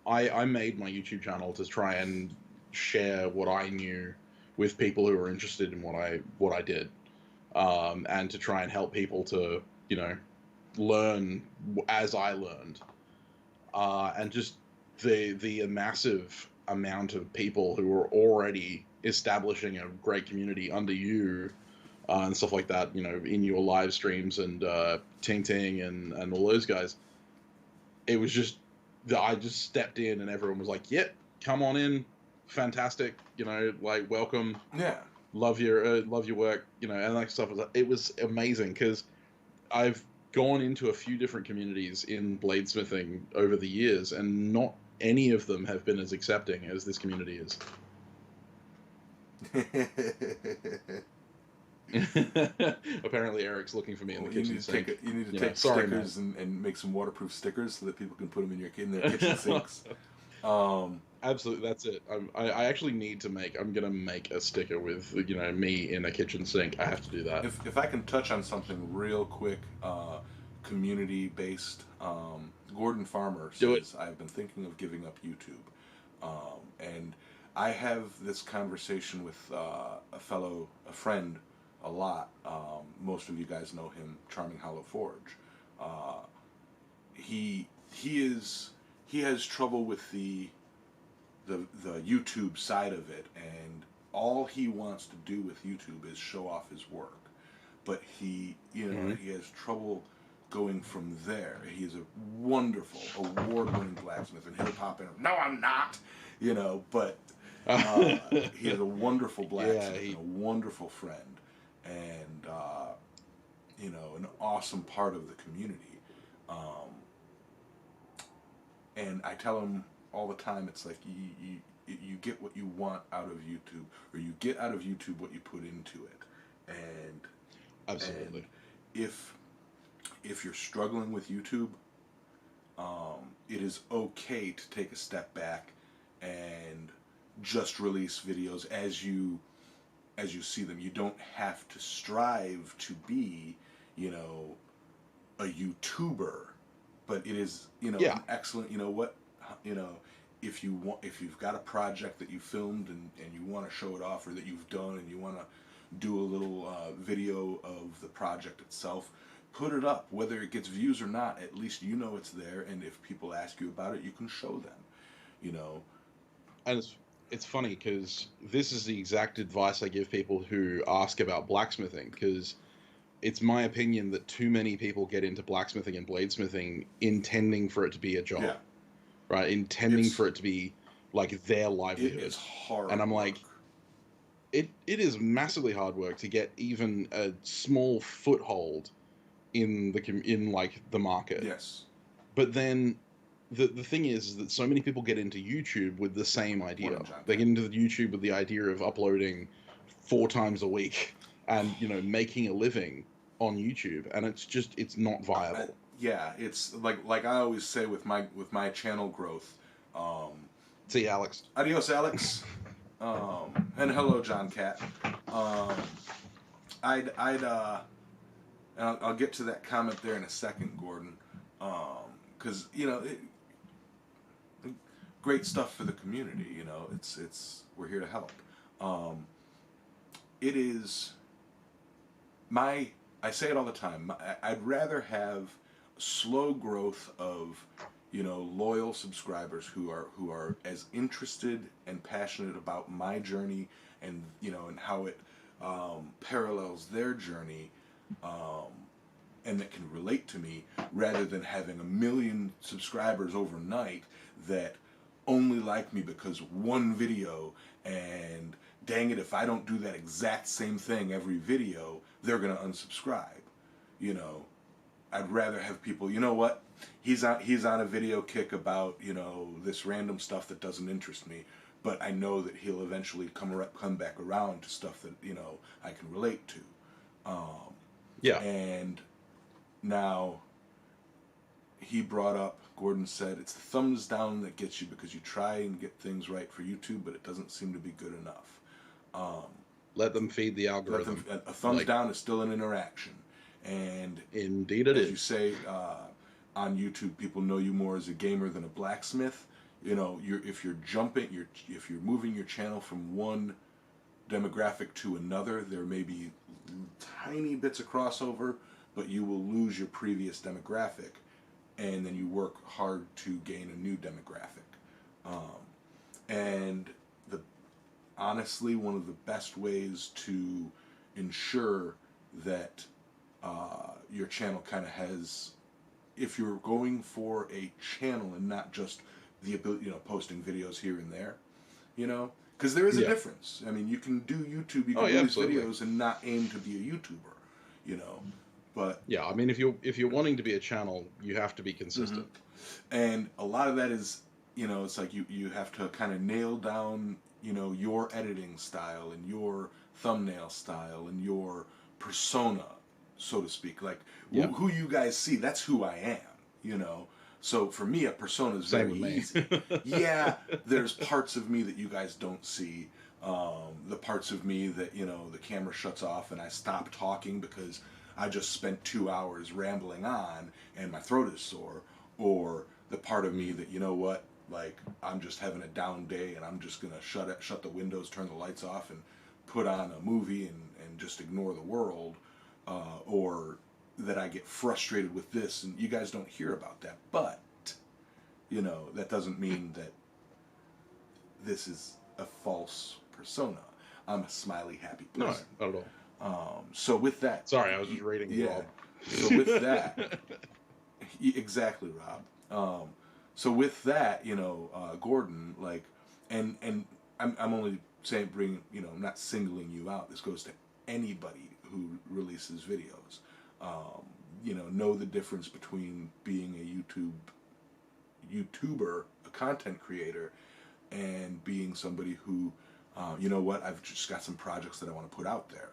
I made my YouTube channel to try and share what I knew with people who were interested in what I did, and to try and help people to learn as I learned, and just the massive amount of people who were already establishing a great community under you, and stuff like that, in your live streams and Ting Ting and all those guys. It was just that I just stepped in and everyone was like, "Yep, come on in." Fantastic, like welcome. Yeah, love your work, and like stuff. It was amazing because I've gone into a few different communities in bladesmithing over the years, and not any of them have been as accepting as this community is. Apparently, Eric's looking for me in the kitchen sink. You need to take stickers and make some waterproof stickers so that people can put them in their kitchen sinks. Absolutely, that's it. I actually need to I'm gonna make a sticker with me in a kitchen sink. I have to do that. If I can touch on something real quick, community based, Gordon Farmer says, I've been thinking of giving up YouTube, and I have this conversation with a friend a lot. Most of you guys know him, Charming Hollow Forge. He has trouble with the YouTube side of it, and all he wants to do with YouTube is show off his work. But he has trouble going from there. He is a wonderful, award-winning blacksmith, and he'll pop in. No, I'm not. But he is a wonderful blacksmith and a wonderful friend, and an awesome part of the community. And I tell him all the time, it's like you get what you want out of YouTube, or you get out of YouTube what you put into it. And absolutely, and if you're struggling with YouTube, it is okay to take a step back and just release videos as you see them. You don't have to strive to be, a YouTuber, but it is, an excellent, if you've got a project that you filmed and you want to show it off, or that you've done and you want to do a little video of the project itself. Put it up, whether it gets views or not. At least you know it's there, and if people ask you about it, you can show them. You know. And it's funny because this is the exact advice I give people who ask about blacksmithing, because it's my opinion that too many people get into blacksmithing and bladesmithing intending for it to be a job, Yeah. right? Intending for it to be like their livelihood. It is hard. And I'm like, it is massively hard work to get even a small foothold in the market. Yes. But then the thing is that so many people get into YouTube with the same idea. They get into the YouTube with the idea of uploading 4 times a week and, you know, making a living on YouTube, and it's not viable. Yeah, it's like I always say with my channel growth. See, Alex. Adios, Alex. And hello, John Cat. And I'll get to that comment there in a second, Gordon. Because you know, great stuff for the community. You know, it's we're here to help. It is I say it all the time. I'd rather have slow growth of, you know, loyal subscribers who are as interested and passionate about my journey, and you know, and how it parallels their journey, and that can relate to me, rather than having 1 million subscribers overnight that only like me because one video, and dang it, if I don't do that exact same thing every video, they're gonna unsubscribe. You know, I'd rather have people, you know what, he's on a video kick about, you know, this random stuff that doesn't interest me, but I know that he'll eventually come back around to stuff that, you know, I can relate to. Yeah. And now he brought up, Gordon said, it's the thumbs down that gets you because you try and get things right for YouTube, but it doesn't seem to be good enough. Let them feed the algorithm. A thumbs down is still an interaction. And indeed it is. As you say, on YouTube, people know you more as a gamer than a blacksmith. You know, if you're moving your channel from one demographic to another, there may be tiny bits of crossover, but you will lose your previous demographic, and then you work hard to gain a new demographic. And honestly, one of the best ways to ensure that your channel kind of has, if you're going for a channel and not just the ability, you know, posting videos here and there, you know, because there is a difference. I mean, you can do YouTube, you can do these videos and not aim to be a YouTuber, you know. But yeah, I mean, if you're wanting to be a channel, you have to be consistent. Mm-hmm. And a lot of that is, you know, it's like you have to kind of nail down, you know, your editing style and your thumbnail style and your persona, so to speak. Like who you guys see, that's who I am, you know. So for me, a persona is very easy. Yeah, there's parts of me that you guys don't see. The parts of me that, you know, the camera shuts off and I stop talking because I just spent 2 hours rambling on and my throat is sore. Or the part of me that, you know what, like, I'm just having a down day and I'm just going to shut the windows, turn the lights off, and put on a movie and just ignore the world. Or that I get frustrated with this, and you guys don't hear about that. But, you know, that doesn't mean that this is a false persona. I'm a smiley, happy person. No, not at all. So with that... Sorry, I was just reading Rob. So with that... Exactly, Rob. So with that, you know, Gordon, like, and I'm only saying, you know, not singling you out. This goes to anybody who releases videos. You know the difference between being a YouTuber, a content creator, and being somebody who, you know what, I've just got some projects that I want to put out there.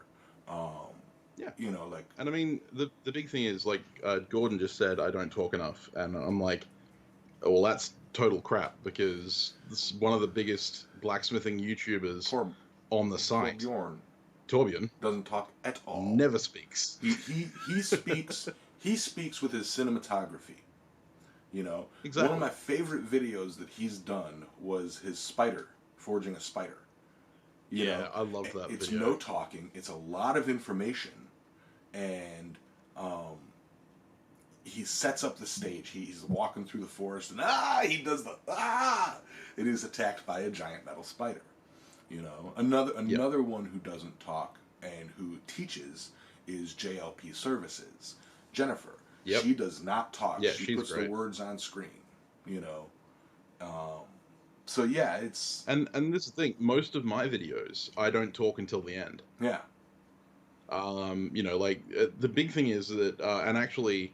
Yeah. You know, like... And I mean, the big thing is, like, Gordon just said, I don't talk enough. And I'm like, oh, well, that's total crap, because this is one of the biggest blacksmithing YouTubers on the site. Torbjorn doesn't talk at all. Never speaks. He speaks. He speaks with his cinematography. You know, exactly. One of my favorite videos that he's done was his spider, forging a spider. You Yeah, know, I love that it's video. no talking. It's a lot of information, and um, he sets up the stage. He's walking through the forest, and he does the and he's attacked by a giant metal spider. You know, Yeah. another one who doesn't talk and who teaches is JLP Services, Jennifer. Yep. She does not talk. Yeah, She she's puts the great. words on screen. You know, um, so yeah, it's And this is the thing, most of my videos, I don't talk until the end. yeah, You know, like the big thing is that, and actually,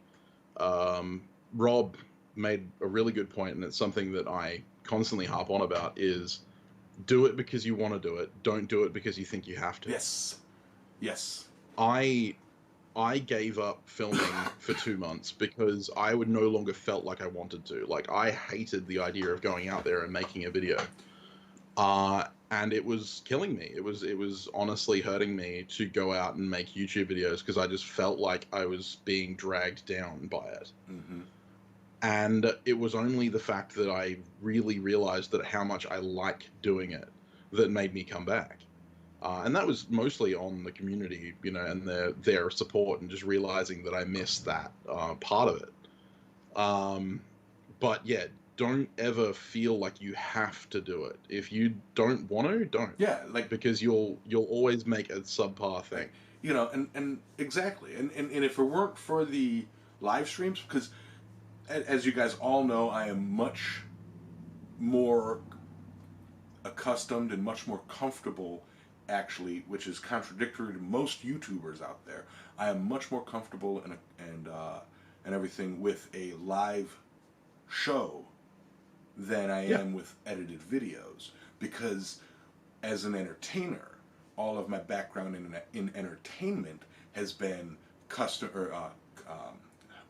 Rob made a really good point, and it's something that I constantly harp on about, is do it because you want to do it. Don't do it because you think you have to. yes, yes, I I gave up filming for 2 months because I would no longer felt like I wanted to. Like, I hated the idea of going out there and making a video. And it was killing me. It was honestly hurting me to go out and make YouTube videos because I just felt like I was being dragged down by it. mm-hmm. And it was only the fact that I really realized that how much I like doing it that made me come back. And that was mostly on the community, you know, and their support, and just realizing that I missed that part of it. But yeah, don't ever feel like you have to do it. If you don't want to, don't. Yeah, like Because you'll always make a subpar thing. you know, and exactly, and if it weren't for the live streams, because as you guys all know, I am much more accustomed and much more comfortable, actually, which is contradictory to most YouTubers out there. I am much more comfortable and everything with a live show than I Yeah. am with edited videos, because as an entertainer, all of my background in entertainment has been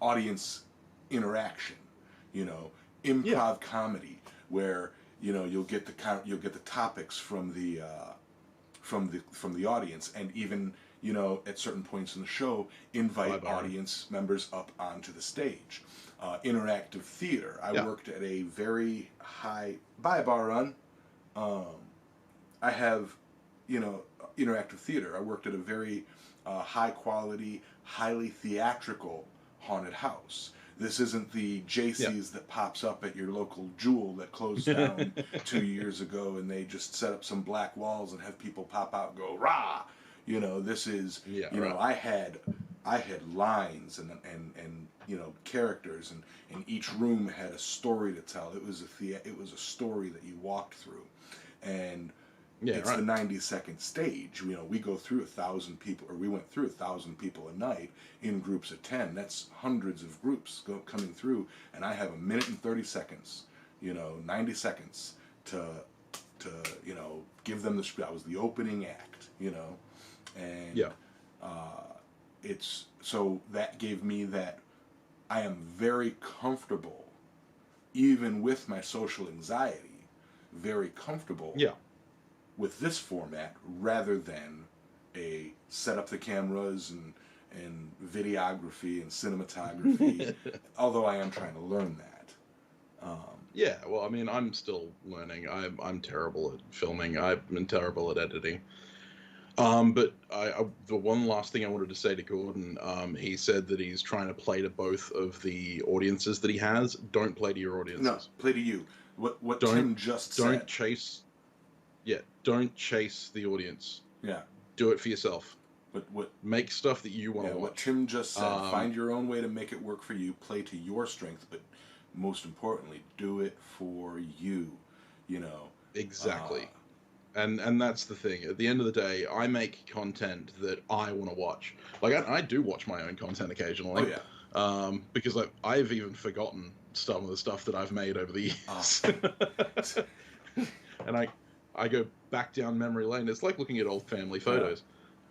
audience interaction. You know, improv comedy, where you know you'll get the topics from the audience, and even you know at certain points in the show invite audience members up onto the stage. Interactive theater. I worked at a very high bar run. I have, you know, interactive theater. I worked at a very high quality, highly theatrical haunted house. This isn't the JC's that pops up at your local Jewel that closed down 2 years ago, and they just set up some black walls and have people pop out and go rah. You know, this is know, I had lines and you know characters, and each room had a story to tell. It was a story that you walked through, and it's the 90-second stage. You know, we go through 1,000 people, or we went through 1,000 people a night in groups of 10. That's hundreds of groups coming through, and I have 1:30. You know, 90 seconds to you know give them the script. I was the opening act. You know, and it's so that gave me that I am very comfortable, even with my social anxiety, very comfortable with this format rather than a set up the cameras and videography and cinematography. Although I am trying to learn that. Yeah, well, I mean, I'm still learning. I'm terrible at filming. I've been terrible at editing. But the one last thing I wanted to say to Gordon, he said that he's trying to play to both of the audiences that he has. Don't play to your audiences. No, play to you. What Tim just said. Don't chase. Yeah, don't chase the audience. Yeah. Do it for yourself. What make stuff that you want to watch. What Tim just said. Find your own way to make it work for you. Play to your strength, but most importantly, do it for you. You know. Exactly. And that's the thing. At the end of the day, I make content that I want to watch. Like, I do watch my own content occasionally. Oh, yeah. Because I've even forgotten some of the stuff that I've made over the years. And I go back down memory lane. It's like looking at old family photos.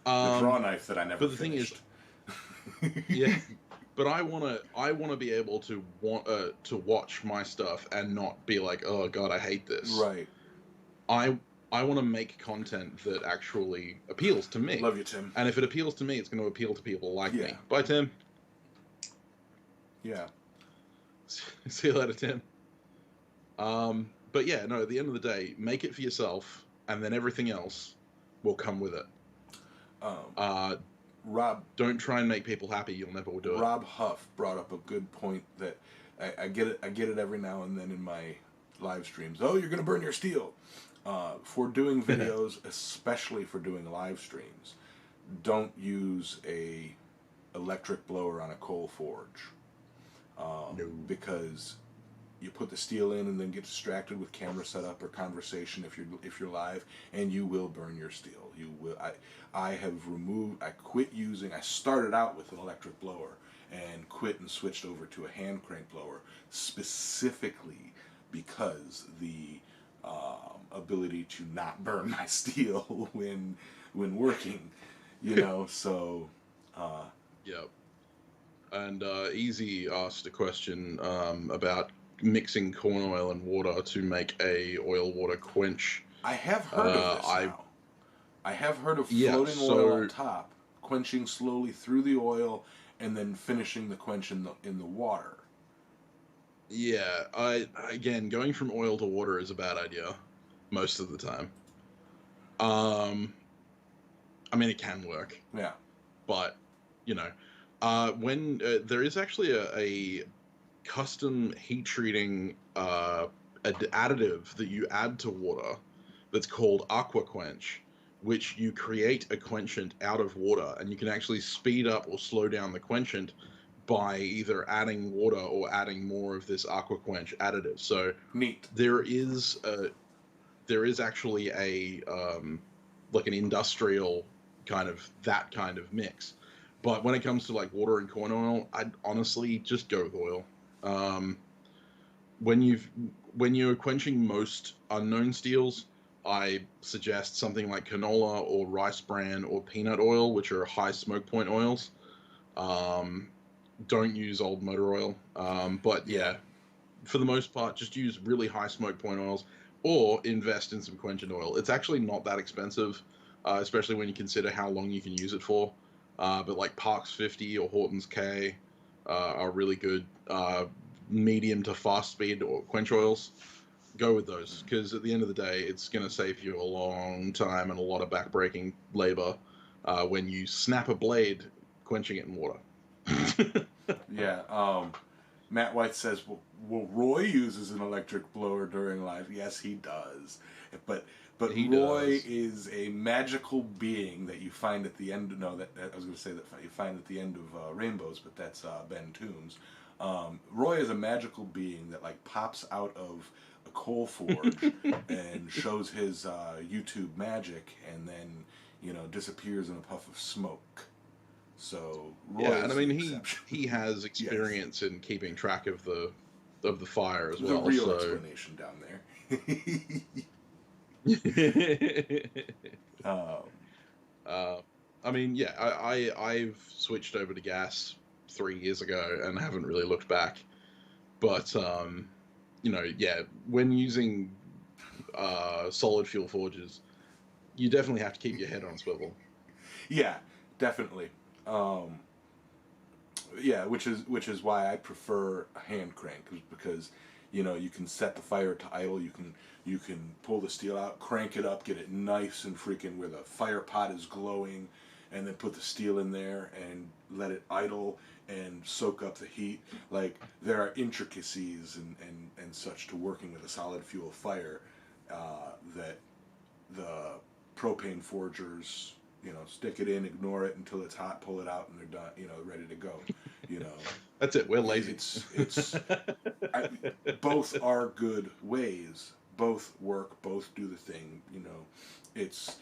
The draw knife that I never finished. Thing is, yeah. But I wanna be able to watch my stuff and not be like, oh god, I hate this. Right. I want to make content that actually appeals to me. Love you, Tim. And if it appeals to me, it's going to appeal to people like me. Bye, Tim. Yeah. See you later, Tim. But yeah, no, at the end of the day, make it for yourself, and then everything else will come with it. Um, Rob Don't try and make people happy. You'll never do it. Rob Huff brought up a good point that I get it. I get it every now and then in my live streams. Oh, you're gonna burn your steel. For doing videos, especially for doing live streams, don't use a electric blower on a coal forge, No. because you put the steel in and then get distracted with camera setup or conversation if you're live, and you will burn your steel. You will. I quit using. I started out with an electric blower and quit and switched over to a hand crank blower specifically because the ability to not burn my steel when working, you know. So. Yep. And Easy asked a question about mixing corn oil and water to make a oil water quench. I have heard of this now. I have heard of floating oil on top, quenching slowly through the oil, and then finishing the quench in the water. Yeah, again, going from oil to water is a bad idea most of the time. I mean, it can work. Yeah. But, you know, when there is actually a custom heat treating additive that you add to water that's called aqua quench, which you create a quenchant out of water, and you can actually speed up or slow down the quenchant by either adding water or adding more of this aqua quench additive. So neat. There is actually a like an industrial kind of mix. But when it comes to like water and corn oil, I'd honestly just go with oil. When you're quenching most unknown steels, I suggest something like canola or rice bran or peanut oil, which are high smoke point oils. Don't use old motor oil. But yeah, for the most part, just use really high smoke point oils or invest in some quenchant oil. It's actually not that expensive, especially when you consider how long you can use it for. But like Parks 50 or Horton's K are really good medium to fast speed or quench oils. Go with those, because at the end of the day, it's going to save you a long time and a lot of backbreaking labor when you snap a blade quenching it in water. Yeah. Matt White says, well, Roy uses an electric blower during live. Yes, he does. But Roy is a magical being that you find at the end. No, that I was going to say that you find at the end of Rainbows, but that's Ben Toombs. Roy is a magical being that like pops out of a coal forge and shows his YouTube magic, and then disappears in a puff of smoke. So Roy and I mean he has experience in keeping track of the fire as well. The real explanation down there. I mean, yeah, I've switched over to gas 3 years ago and haven't really looked back. But when using solid fuel forges, you definitely have to keep your head on swivel. Yeah, definitely. Which is why I prefer a hand crank, because you can set the fire to idle. You can pull the steel out, crank it up, get it nice and freaking where the fire pot is glowing, and then put the steel in there and let it idle and soak up the heat. Like, there are intricacies and such to working with a solid fuel fire that the propane forgers, stick it in, ignore it until it's hot, pull it out, and they're done, ready to go. That's it. We're lazy. Both are good ways. Both work. Both do the thing. It's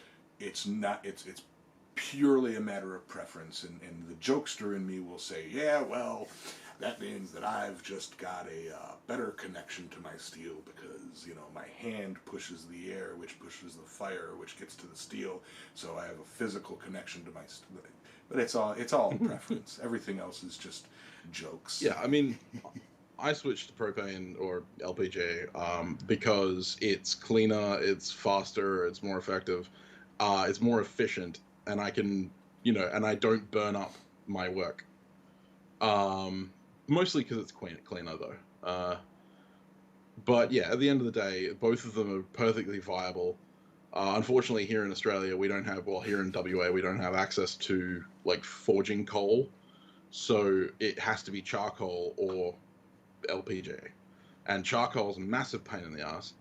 purely a matter of preference. And the jokester in me will say, yeah, well, that means that I've just got a better connection to my steel because my hand pushes the air, which pushes the fire, which gets to the steel. So I have a physical connection to my steel. But it's all preference. Everything else is just jokes. Yeah, I mean, I switched to propane or LPG because it's cleaner, it's faster, it's more effective, it's more efficient, and I can, and I don't burn up my work. Mostly because it's cleaner though. But yeah, at the end of the day, both of them are perfectly viable. Unfortunately, here in Australia, we don't have, well, here in WA, we don't have access to like forging coal. So it has to be charcoal or LPG. And charcoal's a massive pain in the ass.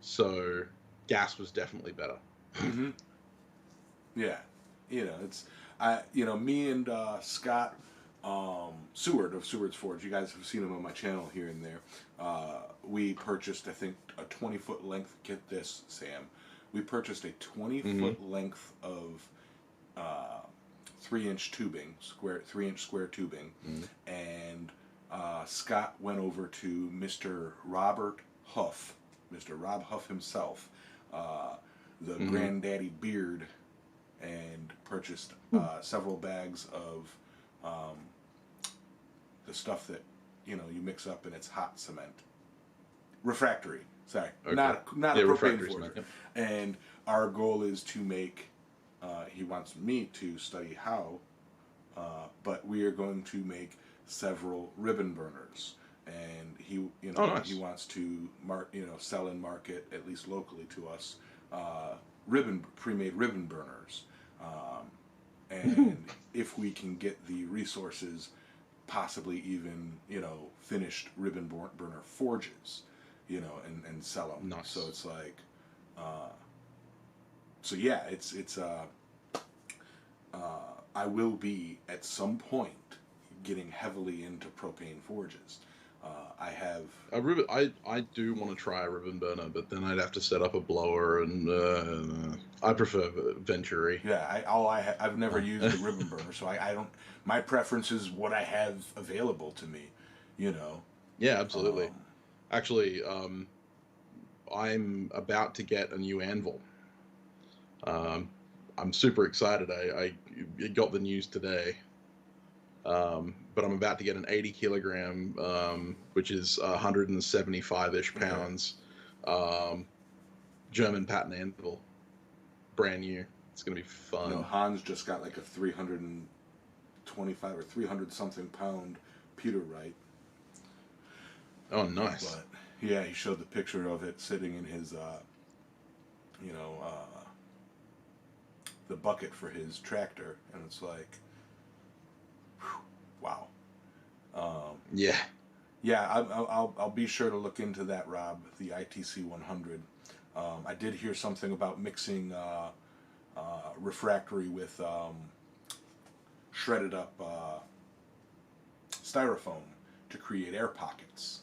So gas was definitely better. Mm-hmm. Yeah, me and Scott Seward of Seward's Forge. You guys have seen him on my channel here and there. We purchased, I think, a 20-foot length. Get this, Sam. We purchased a 20-foot length of 3-inch tubing, 3-inch square tubing, and Scott went over to Mr. Robert Huff, Mr. Rob Huff himself, the granddaddy beard, and purchased several bags of the stuff that you mix up and it's hot cement, refractory. Sorry, okay. not a propane forger. Yep. And our goal is to make. He wants me to study how, but we are going to make several ribbon burners, and he nice. He wants to sell and market, at least locally to us, pre-made ribbon burners, and if we can get the resources, possibly even finished ribbon burner forges, and sell them. Nice. So it's like, so yeah, it's I will be at some point getting heavily into propane forges. I have a ribbon. I do want to try a ribbon burner, but then I'd have to set up a blower, and I prefer Venturi. Yeah, I've never used a ribbon burner, so I don't. My preference is what I have available to me, Yeah, absolutely. Actually, I'm about to get a new anvil. I'm super excited. I got the news today. But I'm about to get an 80 kilogram, which is 175-ish pounds, German patent anvil, brand new. It's gonna be fun. Hans just got like a 325 or 300 something pound pewterite. Oh, nice. But yeah, he showed the picture of it sitting in his, the bucket for his tractor, and it's like, whew, wow. Yeah. Yeah, I'll be sure to look into that, Rob, the ITC 100. I did hear something about mixing refractory with shredded up styrofoam to create air pockets.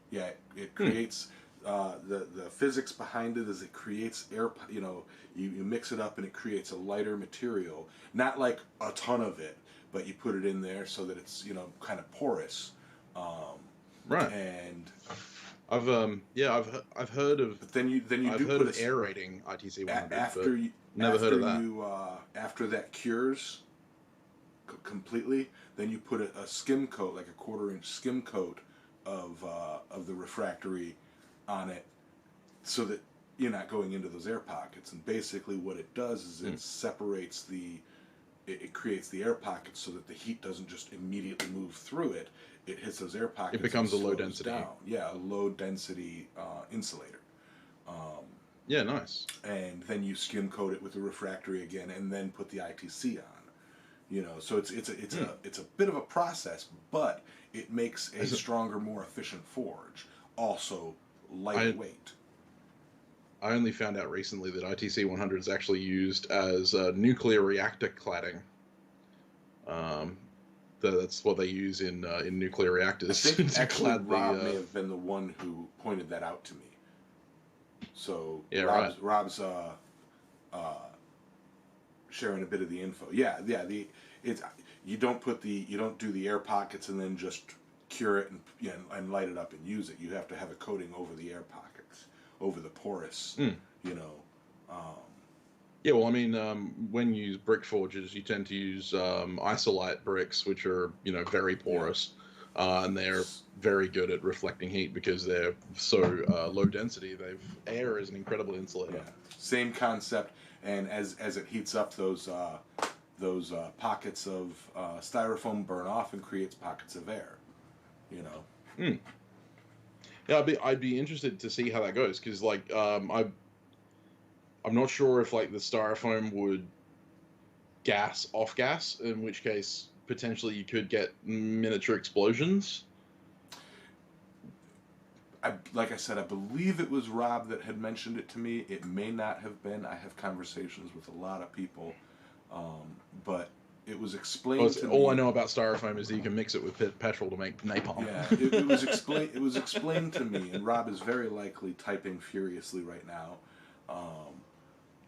Yeah, it creates the physics behind it is it creates air. You mix it up and it creates a lighter material, not like a ton of it, but you put it in there so that it's kind of porous. Right. And I've heard of. But then you I've do heard put of aerating ITC 100. after you never heard of that. After that cures completely, then you put a skim coat, like a 1/4-inch skim coat of the refractory on it, so that you're not going into those air pockets. And basically, what it does is it separates it creates the air pockets so that the heat doesn't just immediately move through it. It hits those air pockets. It becomes a low density. Down. Yeah, a low density insulator. Yeah, nice. And then you skim coat it with the refractory again, and then put the ITC on. So it's a bit of a process, but it makes a stronger, more efficient forge. Also lightweight. I only found out recently that ITC 100 is actually used as nuclear reactor cladding. That's what they use in nuclear reactors. I think actually Rob may have been the one who pointed that out to me. So yeah, Rob's sharing a bit of the info. Yeah. You don't do the air pockets and then just cure it and light it up and use it. You have to have a coating over the air pockets, over the porous. Yeah, well, I mean, when you use brick forges, you tend to use isolite bricks, which are very porous, and they're very good at reflecting heat because they're so low density. Air is an incredible insulator. Yeah. Same concept, and as it heats up, those pockets of styrofoam burn off and creates pockets of air. Yeah, I'd be interested to see how that goes because, like, I'm not sure if like the styrofoam would off gas, in which case potentially you could get miniature explosions. Like I said, I believe it was Rob that had mentioned it to me. It may not have been. I have conversations with a lot of people, but it was explained to All me. I know about styrofoam is that you can mix it with petrol to make napalm. Yeah, it was explained. It was explained to me, and Rob is very likely typing furiously right now.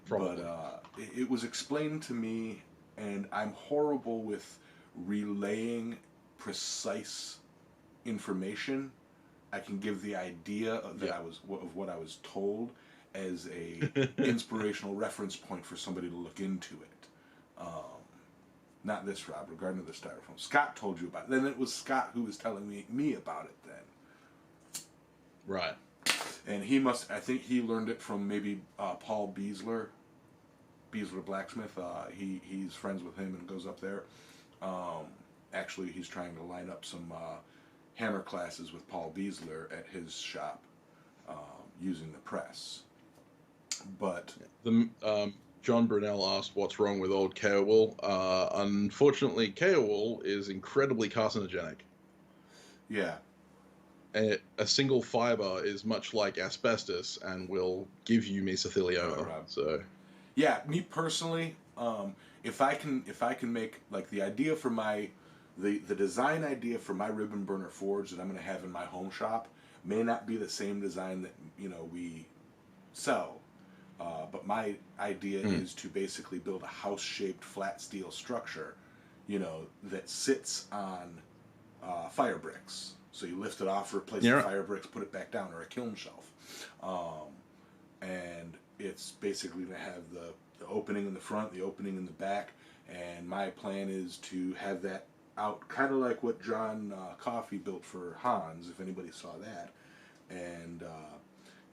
But it was explained to me, and I'm horrible with relaying precise information. I can give the idea of what I was told as a inspirational reference point for somebody to look into it. Not this Rob, regarding the styrofoam. Scott told you about it. Then it was Scott who was telling me about it then. Right. And I think he learned it from maybe Paul Beasler Blacksmith. He's friends with him and goes up there. Actually, he's trying to line up some hammer classes with Paul Beasler at his shop using the press. But John Brunel asked what's wrong with old Kaowool. Unfortunately, Kaowool is incredibly carcinogenic. Yeah. A single fiber is much like asbestos and will give you mesothelioma. So, yeah, me personally, if I can make like the idea for the design idea for my ribbon burner forge that I'm going to have in my home shop may not be the same design that we sell. But my idea is to basically build a house-shaped flat steel structure, that sits on fire bricks. So you lift it off, replace the fire bricks, put it back down, or a kiln shelf. And it's basically going to have the opening in the front, the opening in the back, and my plan is to have that out, kind of like what John Coffey built for Hans, if anybody saw that. And,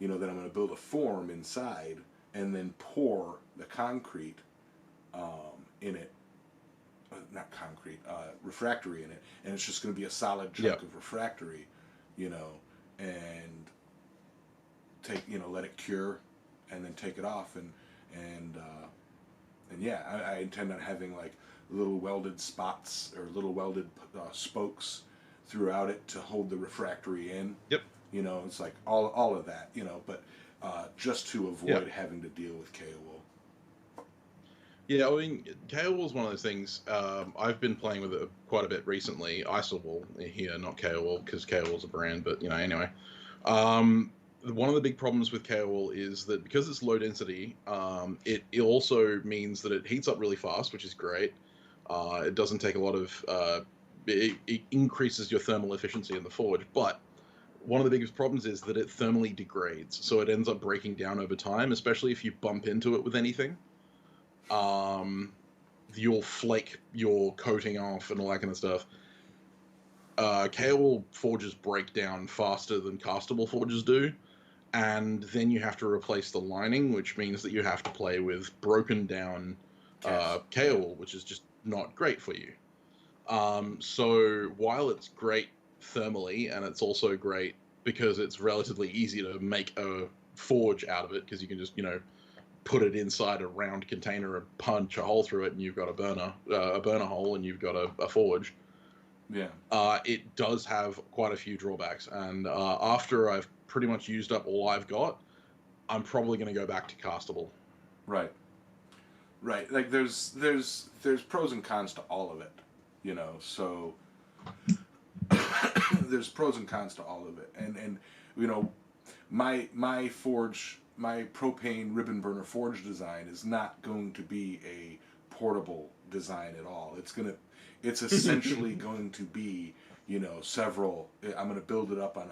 then I'm going to build a form inside and then pour the concrete in it. Not concrete, refractory in it. And it's just going to be a solid chunk of refractory, and let it cure and then take it off. And yeah, I intend on having like little welded spots or little welded spokes throughout it to hold the refractory in. Yep. It's like all of that, but just to avoid having to deal with Kaowool. Yeah, I mean, Kaowool is one of those things. I've been playing with it quite a bit recently. Isowool here, not Kaowool, because Kaowool's a brand, but anyway. One of the big problems with Kaowool is that because it's low density, it also means that it heats up really fast, which is great. It doesn't take a lot of... it increases your thermal efficiency in the forge, but one of the biggest problems is that it thermally degrades, so it ends up breaking down over time, especially if you bump into it with anything. You'll flake your coating off and all that kind of stuff. Kaowool forges break down faster than castable forges do, and then you have to replace the lining, which means that you have to play with broken down Kaowool, which is just not great for you. So while it's great thermally, and it's also great because it's relatively easy to make a forge out of it, because you can just put it inside a round container and punch a hole through it, and you've got a burner hole, and you've got a forge. Yeah. It does have quite a few drawbacks, and after I've pretty much used up all I've got, I'm probably going to go back to castable. Right. Like there's pros and cons to all of it, So there's pros and cons to all of it, and my forge. My propane ribbon burner forge design is not going to be a portable design at all. It's essentially going to be, several. I'm going to build it up on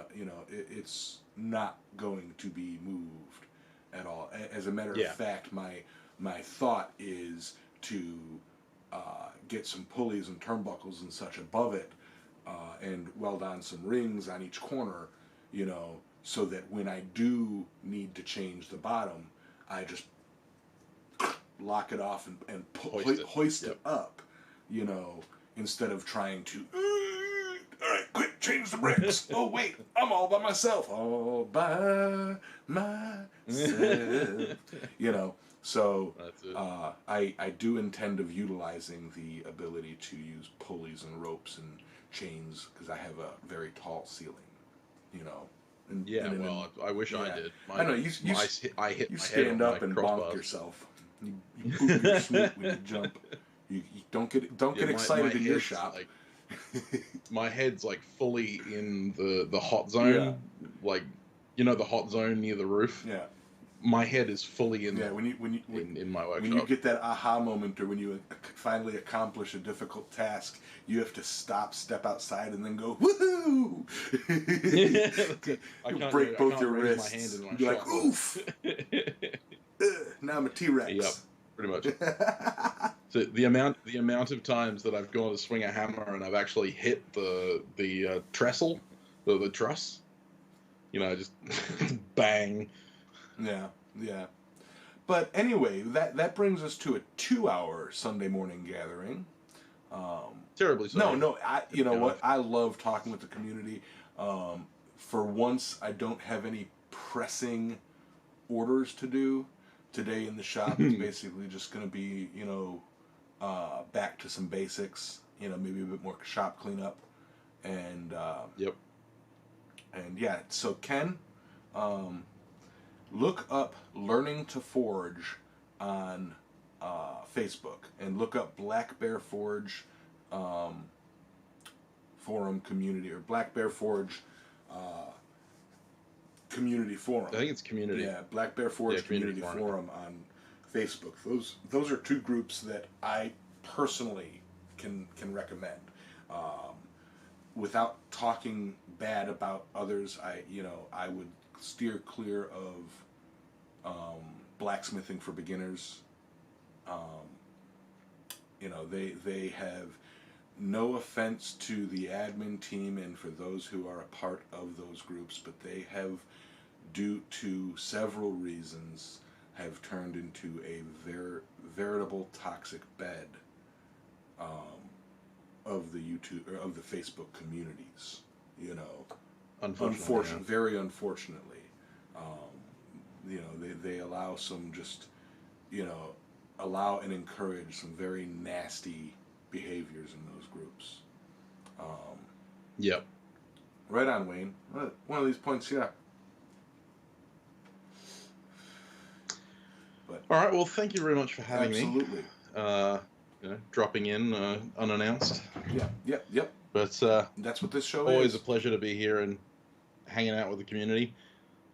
it's not going to be moved at all. As a matter of fact, my thought is to get some pulleys and turnbuckles and such above it, and weld on some rings on each corner, so that when I do need to change the bottom, I just lock it off and hoist it up, instead of trying to All right, quick, change the bricks. Oh wait, I'm all by myself. All by myself. You know. So I do intend of utilizing the ability to use pulleys and ropes and chains because I have a very tall ceiling. You know. I wish I did. I know I hit you my head stand on up my and crossbars. bonk yourself. You boot your snoot when you jump. You don't get excited in your shop. Like, my head's like fully in the hot zone, like the hot zone near the roof. Yeah. My head is fully in. Yeah. In my workshop. When you get that aha moment, or when you finally accomplish a difficult task, you have to step outside, and then go woohoo! You break both your wrists. My hand in my You're like, oof! Now I'm a T-Rex. Yep, pretty much. So the amount of times that I've gone to swing a hammer and I've actually hit the trestle, the truss, just bang. Yeah. But anyway, that brings us to a 2-hour Sunday morning gathering. Terribly sorry. No. You know what? I love talking with the community. For once, I don't have any pressing orders to do. Today in the shop is basically just going to be, back to some basics. Maybe a bit more shop cleanup, and yep. And yeah, so Ken, look up Learning to Forge on Facebook, and look up Black Bear Forge forum community, or Black Bear Forge community forum. I think it's community. Yeah, Black Bear Forge community forum on Facebook. Those are two groups that I personally can recommend. Without talking bad about others, I would steer clear of blacksmithing for beginners. They have no offense to the admin team and for those who are a part of those groups, but they have, due to several reasons, have turned into a veritable toxic bed of the YouTube or of the Facebook communities. Unfortunately, very unfortunately, they allow some allow and encourage some very nasty behaviors in those groups. Yep. Right on, Wayne. One of these points, yeah. But all right. Well, thank you very much for having me. Absolutely. Dropping in unannounced. Yep. But that's what this show always is. A pleasure to be here and hanging out with the community.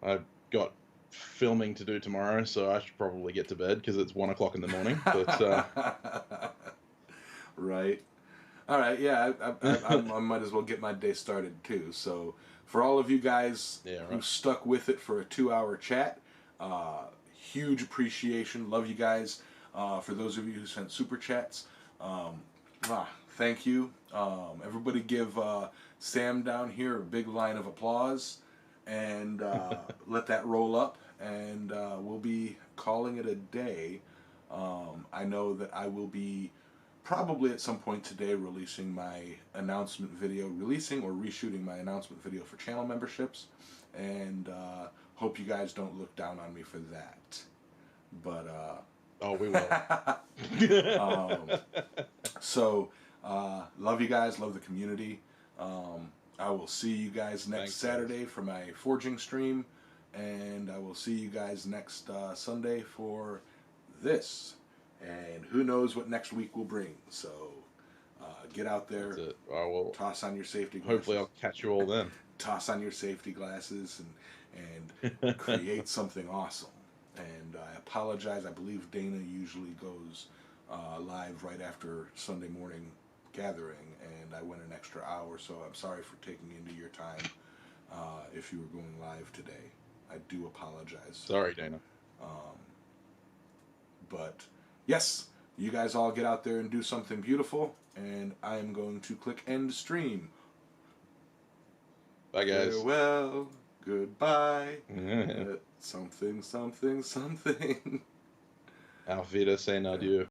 I've got filming to do tomorrow, so I should probably get to bed because it's 1:00 in the morning. But right. All right. Yeah, I might as well get my day started too. So for all of you guys who stuck with it for a 2-hour chat, huge appreciation. Love you guys. For those of you who sent super chats, thank you. Everybody give Sam down here a big line of applause, and let that roll up, and we'll be calling it a day. I know that I will be probably at some point today releasing my announcement video, or reshooting my announcement video for channel memberships, and hope you guys don't look down on me for that. But oh, we will. So love you guys, love the community. I will see you guys next Saturday for my forging stream, and I will see you guys next Sunday for this. And who knows what next week will bring. So get out there. That's it. I will toss on your safety glasses. Hopefully I'll catch you all then. Toss on your safety glasses and create something awesome. And I apologize. I believe Dana usually goes live right after Sunday morning gathering, and I went an extra hour, so I'm sorry for taking into your time if you were going live today. I do apologize. Sorry, Dana. But yes, you guys all get out there and do something beautiful, and I am going to click end stream. Bye, guys. Farewell. Goodbye. Something. Auf Wiedersehen, adieu.